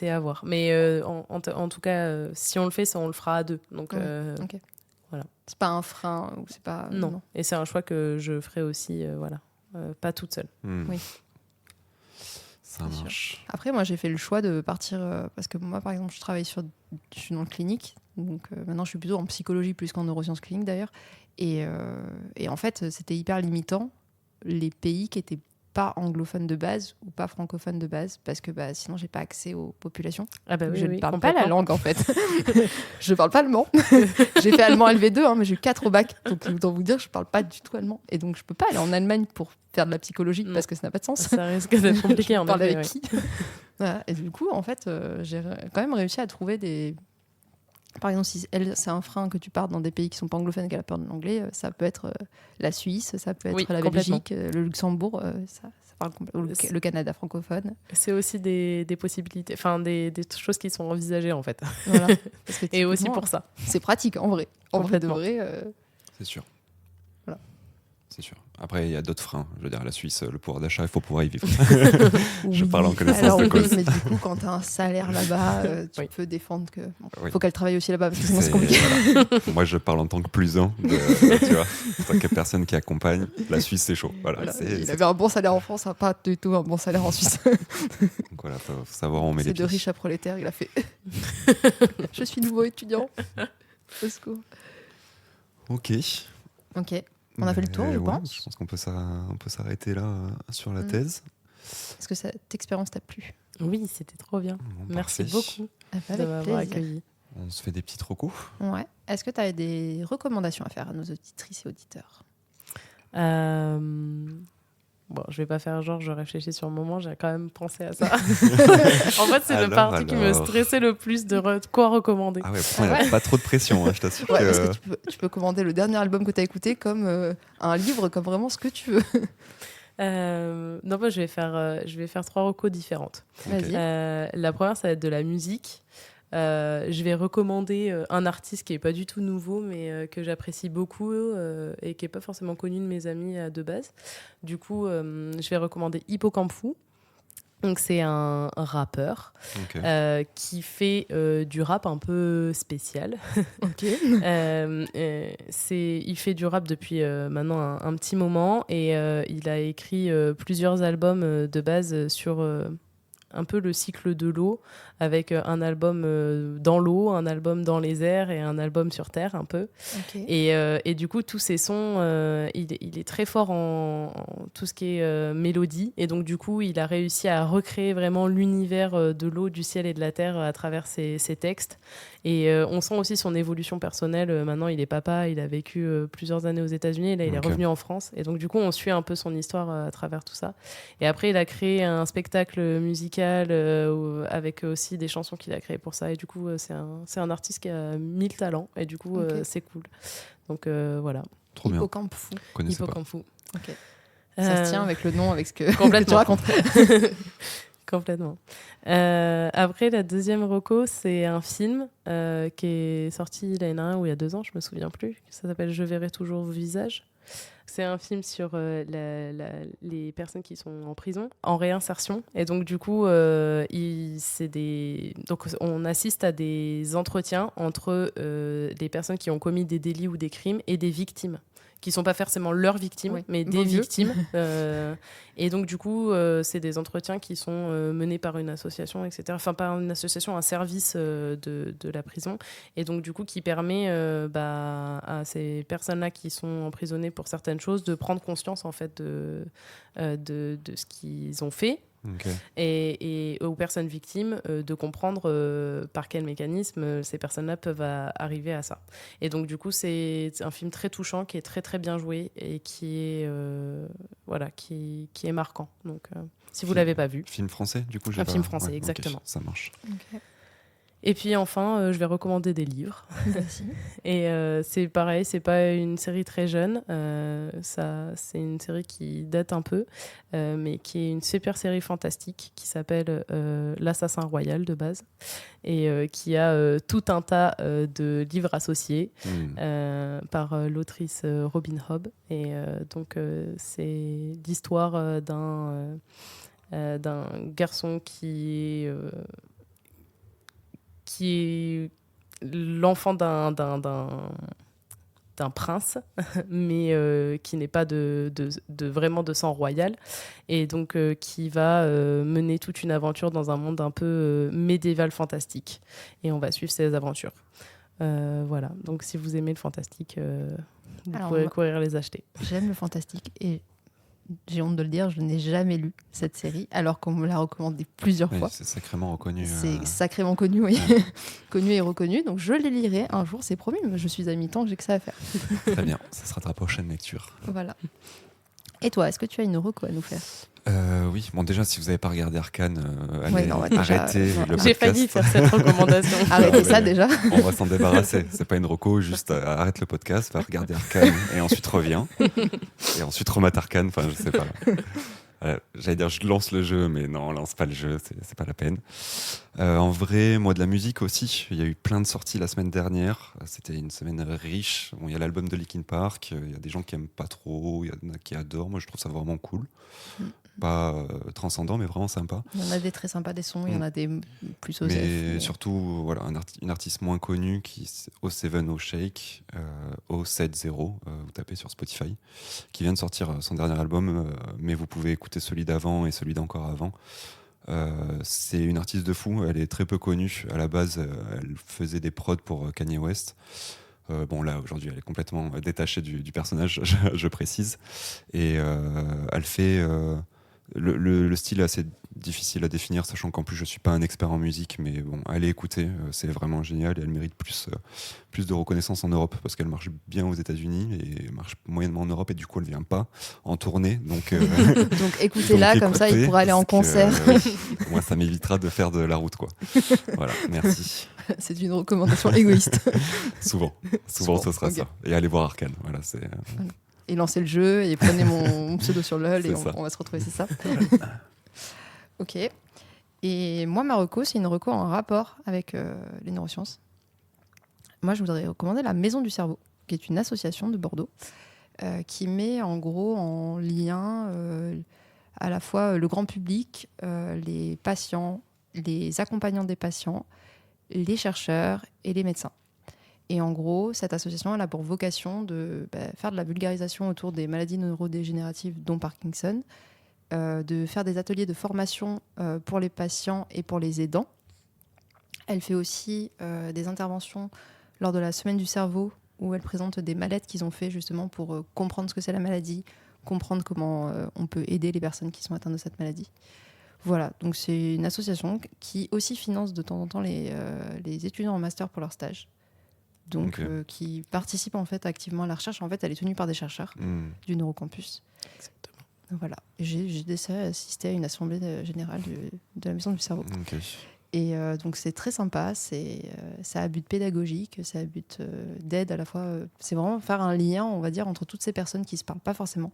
à voir. Mais en tout cas, si on le fait, on le fera à 2. Donc, okay. Voilà. C'est pas un frein ou c'est pas non. Et c'est un choix que je ferai aussi pas toute seule. Oui. Ça marche. Sûr. Après moi j'ai fait le choix de partir parce que moi par exemple je suis dans le clinique donc maintenant je suis plutôt en psychologie plus qu'en neurosciences cliniques d'ailleurs et en fait c'était hyper limitant les pays qui étaient pas anglophones de base ou pas francophones de base parce que sinon j'ai pas accès aux populations. Je ne parle pas la langue en fait. Je parle pas allemand. J'ai fait allemand LV2 mais j'ai eu 4 au bac donc autant vous dire je parle pas du tout allemand et donc je peux pas aller en Allemagne pour faire de la psychologie parce que ça n'a pas de sens. Ça risque d'être compliqué. Je parle avec qui voilà. Et du coup en fait j'ai quand même réussi à trouver des... Par exemple, si c'est un frein que tu partes dans des pays qui sont pas anglophones et qu'elle a peur de l'anglais, ça peut être la Suisse, ça peut être la Belgique, le Luxembourg, ça parle le Canada francophone. C'est aussi des possibilités, enfin des choses qui sont envisagées en fait. Voilà. Parce que et aussi pour ça. C'est pratique en vrai. En vrai de vrai. C'est sûr. Voilà. C'est sûr. Après, il y a d'autres freins. Je veux dire, la Suisse, le pouvoir d'achat, il faut pouvoir y vivre. Oui. Je parle en connaissance de cause. Mais du coup, quand tu as un salaire là-bas, tu peux défendre que... faut qu'elle travaille aussi là-bas, parce que sinon c'est compliqué. Voilà. Moi, je parle en tant que plus un, tu vois, en tant que personne qui accompagne. La Suisse, c'est chaud. Voilà, il avait un bon salaire en France, pas du tout un bon salaire en Suisse. Donc voilà, faut savoir où on met les pieds. C'est de riche à prolétaire, il a fait. Je suis nouveau étudiant. Au secours. Ok. On a fait le tour, je pense. Je pense qu'on peut s'arrêter là sur la thèse. Est-ce que cette expérience t'a plu ? Oui, c'était trop bien. Bon, Merci parfait. beaucoup Avec de m'avoir plaisir. accueilli. On se fait des petites recos. Ouais. Est-ce que tu as des recommandations à faire à nos auditrices et auditeurs? Bon, je vais pas faire genre, je réfléchis sur le moment, j'ai quand même pensé à ça. En fait, c'est le parti qui me stressait le plus de quoi recommander. Ah ouais, pourtant, il n'y a pas trop de pression, hein, je t'assure. Ouais, parce que tu peux commander le dernier album que tu as écouté comme un livre, comme vraiment ce que tu veux. Non, moi, je vais faire 3 recos différentes. Vas-y. La première, ça va être de la musique. Je vais recommander un artiste qui est pas du tout nouveau, mais que j'apprécie beaucoup et qui est pas forcément connu de mes amis de base. Du coup, je vais recommander Hippocampu. Donc c'est un rappeur qui fait du rap un peu spécial. Ok. Il fait du rap depuis maintenant un petit moment et il a écrit plusieurs albums de base sur un peu le cycle de l'eau, avec un album dans l'eau, un album dans les airs et un album sur terre un peu. Okay. Et du coup, tous ces sons, il est très fort en tout ce qui est mélodie. Et donc, du coup, il a réussi à recréer vraiment l'univers de l'eau, du ciel et de la terre à travers ses textes. Et on sent aussi son évolution personnelle. Maintenant, il est papa, il a vécu plusieurs années aux États-Unis, et là, il est revenu en France. Et donc, du coup, on suit un peu son histoire à travers tout ça. Et après, il a créé un spectacle musical avec aussi des chansons qu'il a créées pour ça. Et du coup, c'est un artiste qui a 1000 talents. Et du coup, c'est cool. Donc, voilà. Trop bien. Hippocampu. Hippocampu. Ok. Ça se tient avec le nom, avec ce que, complètement. que tu racontes. Complètement. Après, la deuxième reco, c'est un film qui est sorti l'année dernière ou il y a 2 ans, je me souviens plus. Ça s'appelle Je verrai toujours vos visages. C'est un film sur les personnes qui sont en prison, en réinsertion. Et donc, du coup, donc, on assiste à des entretiens entre des personnes qui ont commis des délits ou des crimes et des victimes, qui ne sont pas forcément leurs victimes, mais des victimes. Et donc, du coup, c'est des entretiens qui sont menés par une association, etc. Enfin, par une association, un service de la prison. Et donc, du coup, qui permet à ces personnes-là qui sont emprisonnées pour certaines choses de prendre conscience, en fait, de ce qu'ils ont fait. Okay. Et aux personnes victimes de comprendre par quel mécanisme ces personnes-là peuvent arriver à ça. Et donc, du coup, c'est un film très touchant, qui est très, très bien joué et qui est, qui est marquant. Donc, si vous ne l'avez pas vu. Film français, du coup Un film français, exactement. Okay, ça marche. Okay. Et puis enfin, je vais recommander des livres. Et c'est pareil, c'est pas une série très jeune. C'est une série qui date un peu, mais qui est une super série fantastique qui s'appelle L'Assassin Royal de base, et qui a tout un tas de livres associés par l'autrice Robin Hobb. Et donc, c'est l'histoire d'un garçon qui est l'enfant d'un prince, mais qui n'est pas vraiment de sang royal, et donc qui va mener toute une aventure dans un monde un peu médiéval fantastique. Et on va suivre ses aventures. Voilà, donc si vous aimez le fantastique, vous pourrez courir les acheter. J'aime le fantastique et j'ai honte de le dire, je n'ai jamais lu cette série, alors qu'on me l'a recommandé plusieurs fois. C'est sacrément reconnu. C'est sacrément connu, oui. Connu et reconnu. Donc je les lirai un jour, c'est promis. Je suis à mi-temps, j'ai que ça à faire. Très bien, ça sera ta prochaine lecture. Voilà. Et toi, est-ce que tu as une reco à nous faire ? Oui, bon déjà si vous n'avez pas regardé Arcane, arrêtez le podcast. J'ai failli faire cette recommandation. Arrêtez ça déjà. On va s'en débarrasser. C'est pas une reco, juste arrête le podcast, va regarder Arcane et ensuite reviens. Et ensuite remate Arcane, enfin je sais pas. J'allais dire je lance le jeu, mais non, lance pas le jeu, c'est pas la peine. En vrai, moi de la musique aussi, il y a eu plein de sorties la semaine dernière. C'était une semaine riche. Bon, il y a l'album de Linkin Park, il y a des gens qui aiment pas trop, il y en a qui adorent. Moi je trouve ça vraiment cool. Pas transcendant, mais vraiment sympa. Il y en a des très sympas, des sons, il y en a des plus osef. Mais surtout, voilà, une artiste moins connue, O7 Shake, O70, vous tapez sur Spotify, qui vient de sortir son dernier album, mais vous pouvez écouter celui d'avant et celui d'encore avant. C'est une artiste de fou, elle est très peu connue. À la base, elle faisait des prods pour Kanye West. Bon là aujourd'hui elle est complètement détachée du personnage, je précise, et elle fait le style est assez difficile à définir, sachant qu'en plus je suis pas un expert en musique, mais bon, allez écouter, c'est vraiment génial et elle mérite plus de reconnaissance en Europe parce qu'elle marche bien aux États-Unis et marche moyennement en Europe et du coup elle vient pas en tournée, donc donc écoutez-la, comme ça il pourra aller en concert. Moi ça m'évitera de faire de la route, quoi. Voilà, merci. C'est une recommandation égoïste. Souvent ce sera ça. Et allez voir Arcane, voilà, c'est. Et lancez le jeu et prenez mon pseudo sur LOL et on va se retrouver, c'est ça. Ok. Et moi, ma reco, c'est une reco en rapport avec les neurosciences. Moi, je voudrais recommander la Maison du Cerveau, qui est une association de Bordeaux qui met en gros en lien à la fois le grand public, les patients, les accompagnants des patients, les chercheurs et les médecins. Et en gros, cette association elle a pour vocation de faire de la vulgarisation autour des maladies neurodégénératives, dont Parkinson, de faire des ateliers de formation pour les patients et pour les aidants. Elle fait aussi des interventions lors de la Semaine du cerveau, où elle présente des mallettes qu'ils ont fait justement pour comprendre ce que c'est la maladie, comprendre comment on peut aider les personnes qui sont atteintes de cette maladie. Voilà, donc c'est une association qui aussi finance de temps en temps les étudiants en master pour leur stage. Donc qui participe en fait activement à la recherche. En fait, elle est tenue par des chercheurs du Neurocampus. Exactement. Voilà, j'ai assisté à une assemblée générale de la Maison du Cerveau. Okay. Et donc c'est très sympa, ça a but pédagogique, ça a but d'aide à la fois. C'est vraiment faire un lien, on va dire, entre toutes ces personnes qui ne se parlent pas forcément.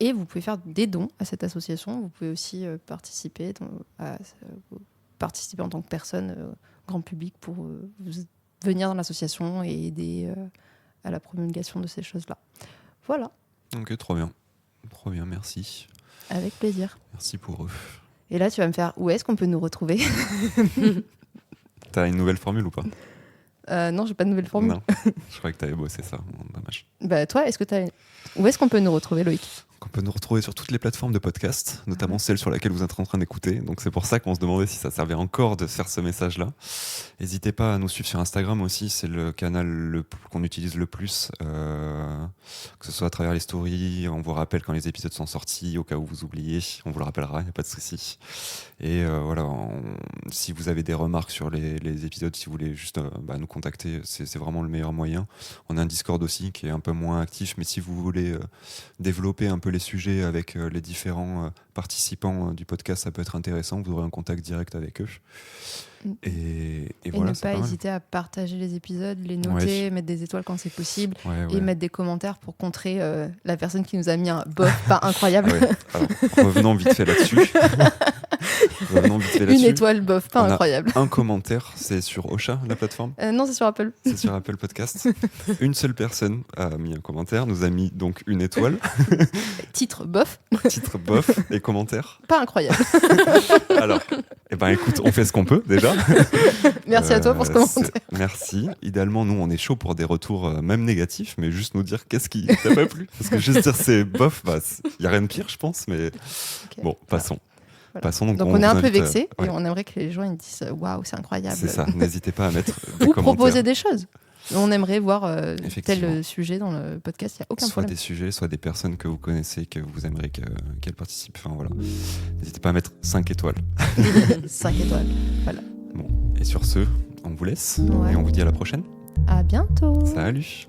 Et vous pouvez faire des dons à cette association. Vous pouvez aussi participer en tant que personne, grand public, pour venir dans l'association et aider à la promulgation de ces choses-là. Voilà. Ok, trop bien. Trop bien, merci. Avec plaisir. Merci pour eux. Et là, tu vas me faire, où est-ce qu'on peut nous retrouver ? T'as une nouvelle formule ou pas ? Non, j'ai pas de nouvelle formule. Non, je croyais que t'avais bossé ça. Dommage. Toi, où est-ce qu'on peut nous retrouver, Loïc ? On peut nous retrouver sur toutes les plateformes de podcast, notamment celle sur laquelle vous êtes en train d'écouter. Donc c'est pour ça qu'on se demandait si ça servait encore de faire ce message-là. N'hésitez pas à nous suivre sur Instagram aussi, c'est le canal qu'on utilise le plus, que ce soit à travers les stories. On vous rappelle quand les épisodes sont sortis, au cas où vous oubliez, on vous le rappellera, il n'y a pas de souci. Et voilà, si vous avez des remarques sur les épisodes, si vous voulez juste nous contacter, c'est vraiment le meilleur moyen. On a un Discord aussi qui est un peu moins actif, mais si vous voulez développer un peu les sujets avec les différents participants du podcast, ça peut être intéressant, vous aurez un contact direct avec eux. Et voilà, ne pas hésiter à partager les épisodes, les noter, mettre des étoiles quand c'est possible, et mettre des commentaires pour contrer la personne qui nous a mis un bof pas incroyable. Alors, revenons vite fait là-dessus. Une étoile bof pas incroyable. Un commentaire, c'est sur Ocha, la plateforme ? Non, c'est sur Apple. C'est sur Apple Podcast. Une seule personne a mis un commentaire, nous a mis donc une étoile. Titre bof. Titre bof et commentaire pas incroyable. Alors, écoute, on fait ce qu'on peut déjà. Merci à toi pour ce commentaire. Merci. Idéalement, nous, on est chaud pour des retours même négatifs, mais juste nous dire qu'est-ce qui t'a pas plu. Parce que juste dire c'est bof, il n'y a rien de pire, je pense, mais bon, passons. Voilà. Passons, donc on est un peu vexés et on aimerait que les gens ils disent waouh, c'est incroyable. C'est ça, n'hésitez pas à mettre des ou commentaires. Proposer des choses. On aimerait voir tel sujet dans le podcast, il n'y a aucun problème. Soit des sujets, soit des personnes que vous connaissez, que vous aimeriez qu'elles participent. Enfin, voilà. N'hésitez pas à mettre 5 étoiles. 5 étoiles, voilà. Bon, et sur ce, on vous laisse et on vous dit à la prochaine. À bientôt. Salut.